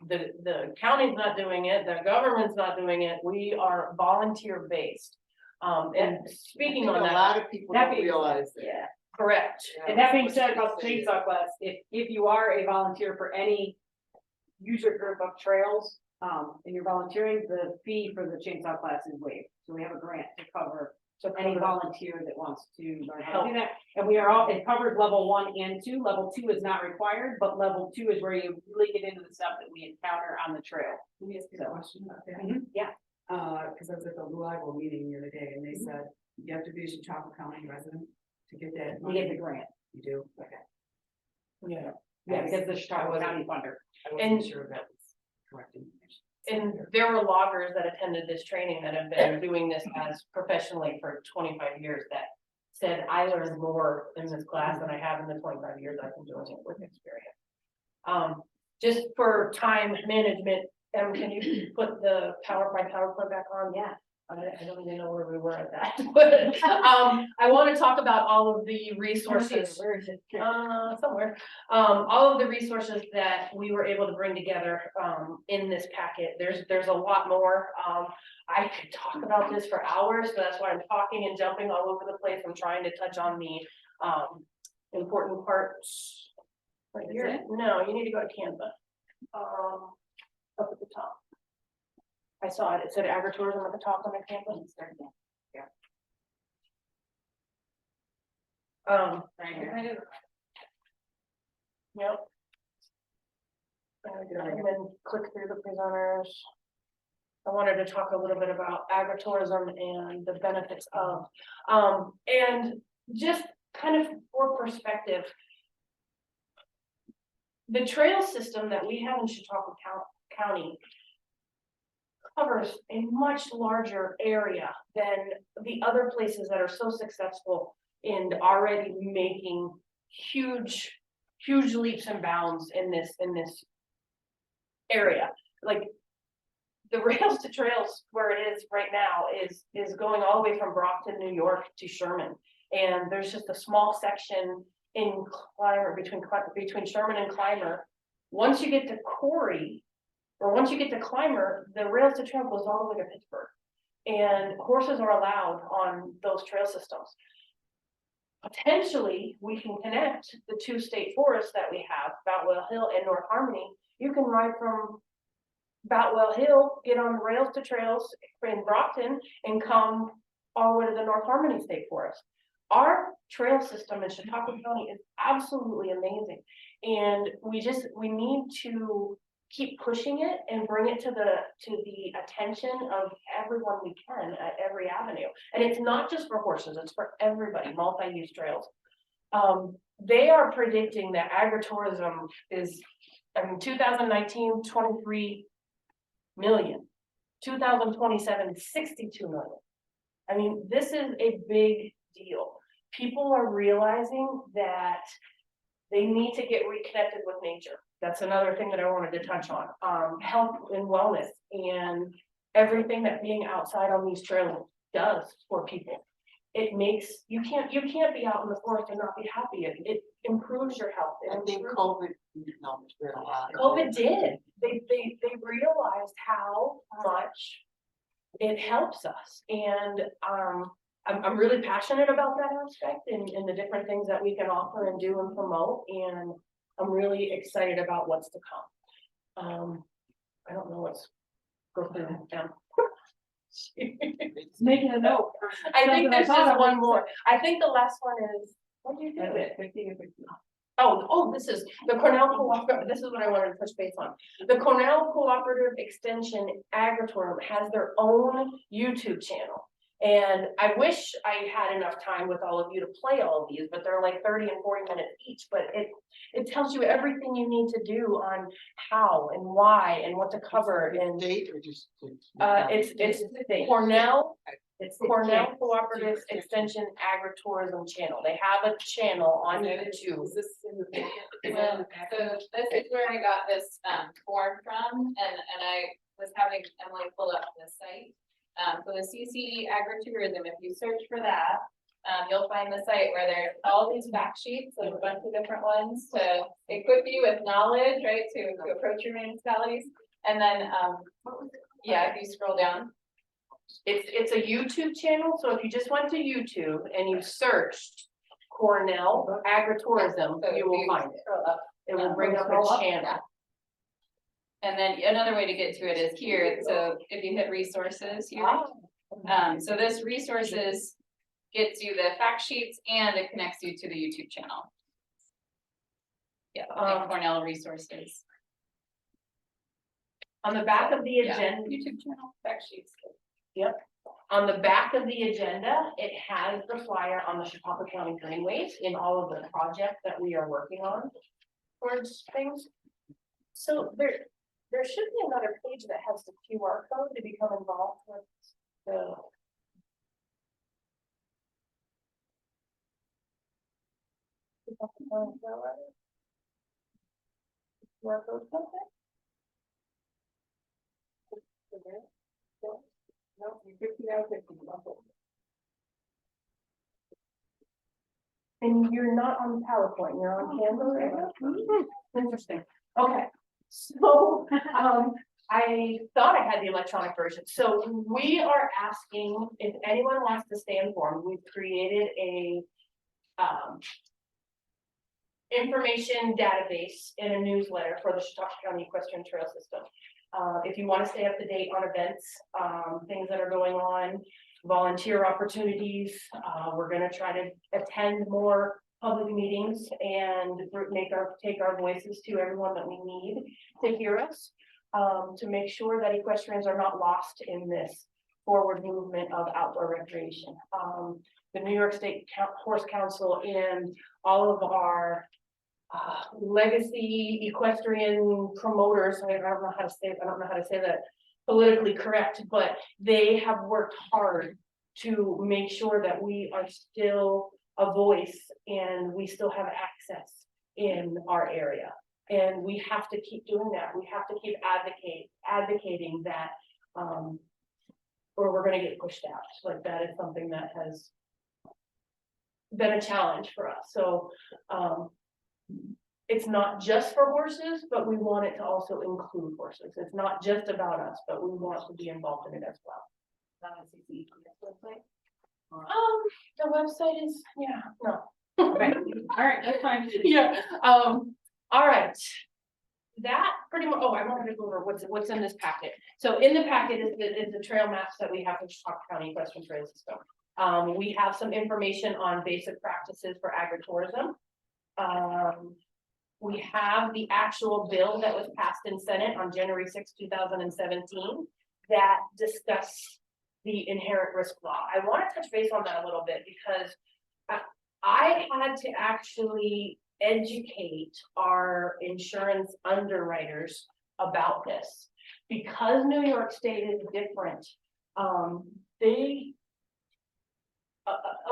The county's not doing it, the government's not doing it, we are volunteer based. And speaking on that. A lot of people don't realize that. Yeah, correct. And that being said about the chainsaw class, if you are a volunteer for any user group of trails, and you're volunteering, the fee for the chainsaw class is waived. So we have a grant to cover any volunteer that wants to learn how to do that. And it covers level 1 and 2. Level 2 is not required, but level 2 is where you really get into the stuff that we encounter on the trail. Can you ask me a question about that? Yeah. Cause I was at the Reliable meeting the other day and they said, you have to be a Chautauqua County resident to get that. You get the grant. You do? Okay. Yeah. Yeah, because the Chautauqua County funder. I wasn't sure that was correct information. And there were loggers that attended this training that have been doing this as professionally for 25 years that said, I learned more in this class than I have in the 25 years I've been doing it with experience. Just for time management, can you put the PowerPoint back on? Yeah. I don't even know where we were at that, but I want to talk about all of the resources. Where is it? Somewhere. All of the resources that we were able to bring together in this packet. There's a lot more. I could talk about this for hours, so that's why I'm talking and jumping all over the place. I'm trying to touch on the important parts. Right here. No, you need to go to Canva. Up at the top. I saw it. It said agritourism at the top on the campus. Yeah. Right here. Yep. And then click through the presenters. I wanted to talk a little bit about agritourism and the benefits of, and just kind of for perspective, the trail system that we have in Chautauqua County covers a much larger area than the other places that are so successful in already making huge leaps and bounds in this area. Like the Rails to Trails where it is right now is going all the way from Brockton, New York to Sherman. And there's just a small section in Clymer, between Sherman and Clymer. Once you get to Corey, or once you get to Clymer, the Rails to Trail goes all the way to Pittsburgh. And horses are allowed on those trail systems. Potentially, we can connect the 2 state forests that we have, Boutwell Hill and North Harmony. You can ride from Boutwell Hill, get on the Rails to Trails in Brockton, and come all the way to the North Harmony State Forest. Our trail system in Chautauqua County is absolutely amazing. And we need to keep pushing it and bring it to the attention of everyone we can at every avenue. And it's not just for horses, it's for everybody, multi-use trails. They are predicting that agritourism is, 2019, 23 million, 2027, 62 million. I mean, this is a big deal. People are realizing that they need to get reconnected with nature. That's another thing that I wanted to touch on. Health and wellness and everything that being outside on these trails does for people. It makes, you can't be out in the forest and not be happy. It improves your health. I think COVID helped a lot. COVID did. They realized how much it helps us. And I'm really passionate about that aspect and the different things that we can offer and do and promote. And I'm really excited about what's to come. I don't know what's go through now. Making a note. I think there's just one more. I think the last one is, what do you do? Oh, this is the Cornell Cooperative. This is what I wanted to touch base on. The Cornell Cooperative Extension Agritourism has their own YouTube channel. And I wish I had enough time with all of you to play all of these, but they're like 30 and 40 minutes each, but it tells you everything you need to do on how and why and what to cover and it's Cornell. It's Cornell Cooperative Extension Agritourism channel. They have a channel on YouTube. Well, so this is where I got this form from, and I was having Emily pull up the site. So the CCE Agritourism, if you search for that, you'll find the site where there's all these fact sheets of a bunch of different ones to equip you with knowledge, right, to approach your municipalities. And then, yeah, if you scroll down. It's a YouTube channel, so if you just went to YouTube and you searched Cornell Agritourism, So you will find it. It will bring up a channel. And then another way to get to it is here, so if you hit resources here. So this resources gets you the fact sheets and it connects you to the YouTube channel. Yeah, Cornell resources. On the back of the Yeah, agenda, YouTube channel, fact sheets. yep. On the back of the agenda, it has the flyer on the Chautauqua County Greenways in all of the projects that we are working on towards things. So there should be another page that has the QR code to become involved with the. QR code something? No, you 50 out of 50. And you're not on PowerPoint, you're on Canva right now? Interesting. Okay, so, I thought I had the electronic version. So we are asking if anyone wants to stay informed. We've created a, information database in a newsletter for the Chautauqua County Equestrian Trail System. If you want to stay up to date on events, things that are going on, volunteer opportunities, we're going to try to attend more public meetings and take our voices to everyone that we need to hear us, to make sure that equestrians are not lost in this forward movement of outdoor recreation. The New York State Horse Council and all of our legacy equestrian promoters, I don't know how to say that politically correct, but they have worked hard to make sure that we are still a voice and we still have access in our area. And we have to keep doing that. We have to keep advocating that, or we're going to get pushed out. Like that is something that has been a challenge for us. So, it's not just for horses, but we want it to also include horses. It's not just about us, but we want to be involved in it as well. The website is, yeah, no. Okay, all right, that's fine. Yeah, all right. That pretty much, oh, I wanted to go over what's in this packet. So in the packet is the trail maps that we have in Chautauqua County Equestrian Trail System. We have some information on basic practices for agritourism. We have the actual bill that was passed in Senate on January 6, 2017 that discussed the inherent risk law. I want to touch base on that a little bit because I had to actually educate our insurance underwriters about this because New York State is different. A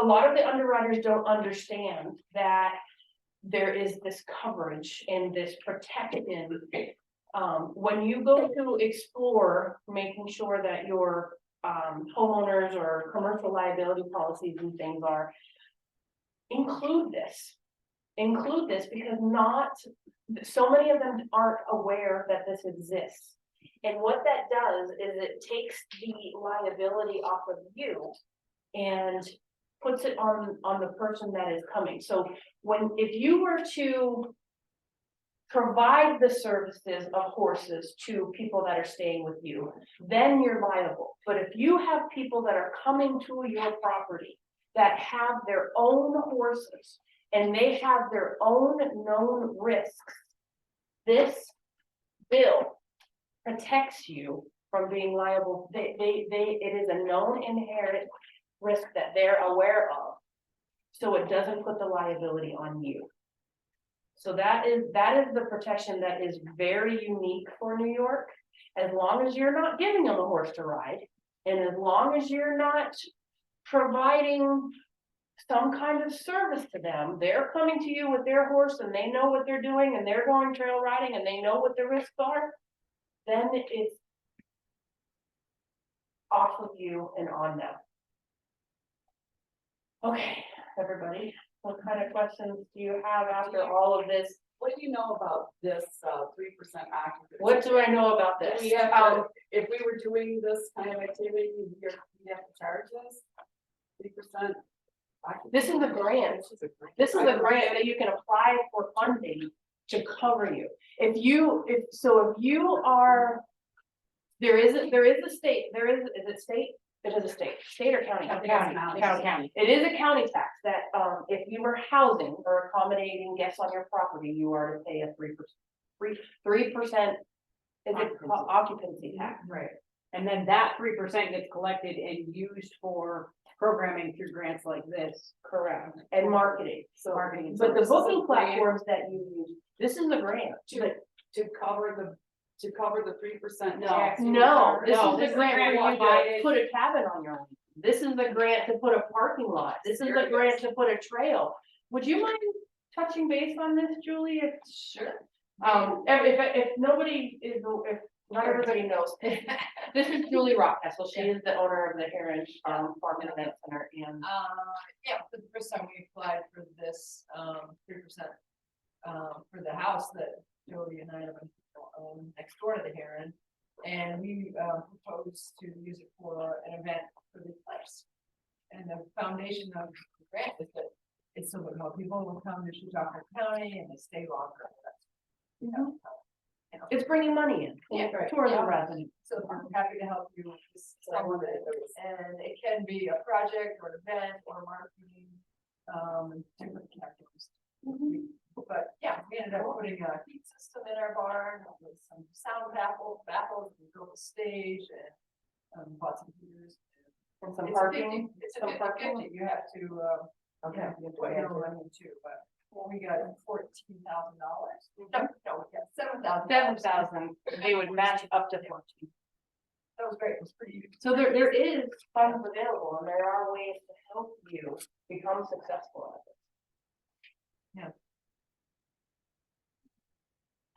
lot of the underwriters don't understand that there is this coverage and this protection. When you go to explore, making sure that your homeowners or commercial liability policies and things are, include this because not so many of them aren't aware that this exists. And what that does is it takes the liability off of you and puts it on the person that is coming. So if you were to provide the services of horses to people that are staying with you, then you're liable. But if you have people that are coming to your property that have their own horses and they have their own known risks, this bill protects you from being liable. It is a known inherent risk that they're aware of. So it doesn't put the liability on you. So that is the protection that is very unique for New York. As long as you're not giving them a horse to ride, and as long as you're not providing some kind of service to them, they're coming to you with their horse and they know what they're doing and they're going trail riding and they know what the risks are, then it's off of you and on them. Okay, everybody, what kind of questions do you have after all of this? What do you know about this 3% occupancy? What do I know about this? We have to, if we were doing this kind of activity, we have to charge us 3%. This is a grant. This is a grant that you can apply for funding to cover you. If you are, there is a state, is it state? It is a state or county? County. It is a county tax that, if you were housing or accommodating guests on your property, you are to pay a 3% is it occupancy tax. Right. And then that 3% gets collected and used for programming through grants like this. Correct. And marketing. So marketing. But the booking platforms that you use, this is the grant. To cover the 3% No, tax. no, this No, is the grant for you to put a cabin on your own. This is the grant to put a parking lot. This is the grant to put a trail. Would you mind touching base on this, Julie? Sure. If nobody is, if not everybody knows, this is Julie Rockcastle. She is the owner of the Heron Farm and Event Center, and Yeah, for the first time we applied for this 3% for the house that Jody and I own next door to the Heron. And we proposed to use it for an event for the place. And the foundation of the grant is that it's so that more people will come to Chautauqua County and they stay longer. You know, it's bringing money in. Yeah, right. Tourism revenue. So I'm happy to help you with this. And it can be a project or an event or marketing, different categories. But yeah, we ended up putting a heat system in our barn with some sound baffles, we built a stage and bought some heaters. And some It's parking. 50, it's a 50-50. You have to, Okay. you have to put your own money too, but well, we got $14,000. No, we got $7,000. 7,000. They would match up to 14. That was great. It was pretty. So there is funds available, and there are ways to help you become successful at it. Yeah.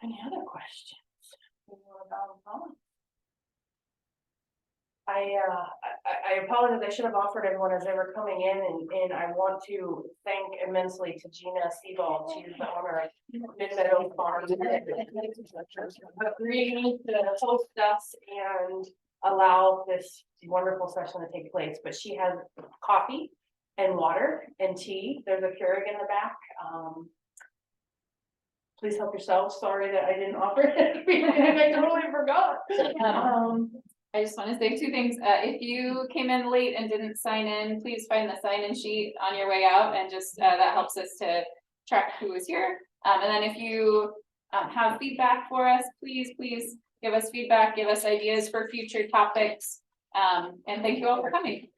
Any other questions? I apologize. I should have offered everyone as they were coming in, and I want to thank immensely to Gina Sebald. She's the owner of Mid Meadow Farm. Agreeing to host us and allow this wonderful session to take place. But she has coffee and water and tea. There's a Keurig in the back. Please help yourselves. Sorry that I didn't offer it. I totally forgot. I just want to say two things. If you came in late and didn't sign in, please find the sign-in sheet on your way out, and just that helps us to track who is here. And then if you have feedback for us, please give us feedback, give us ideas for future topics. And thank you all for coming.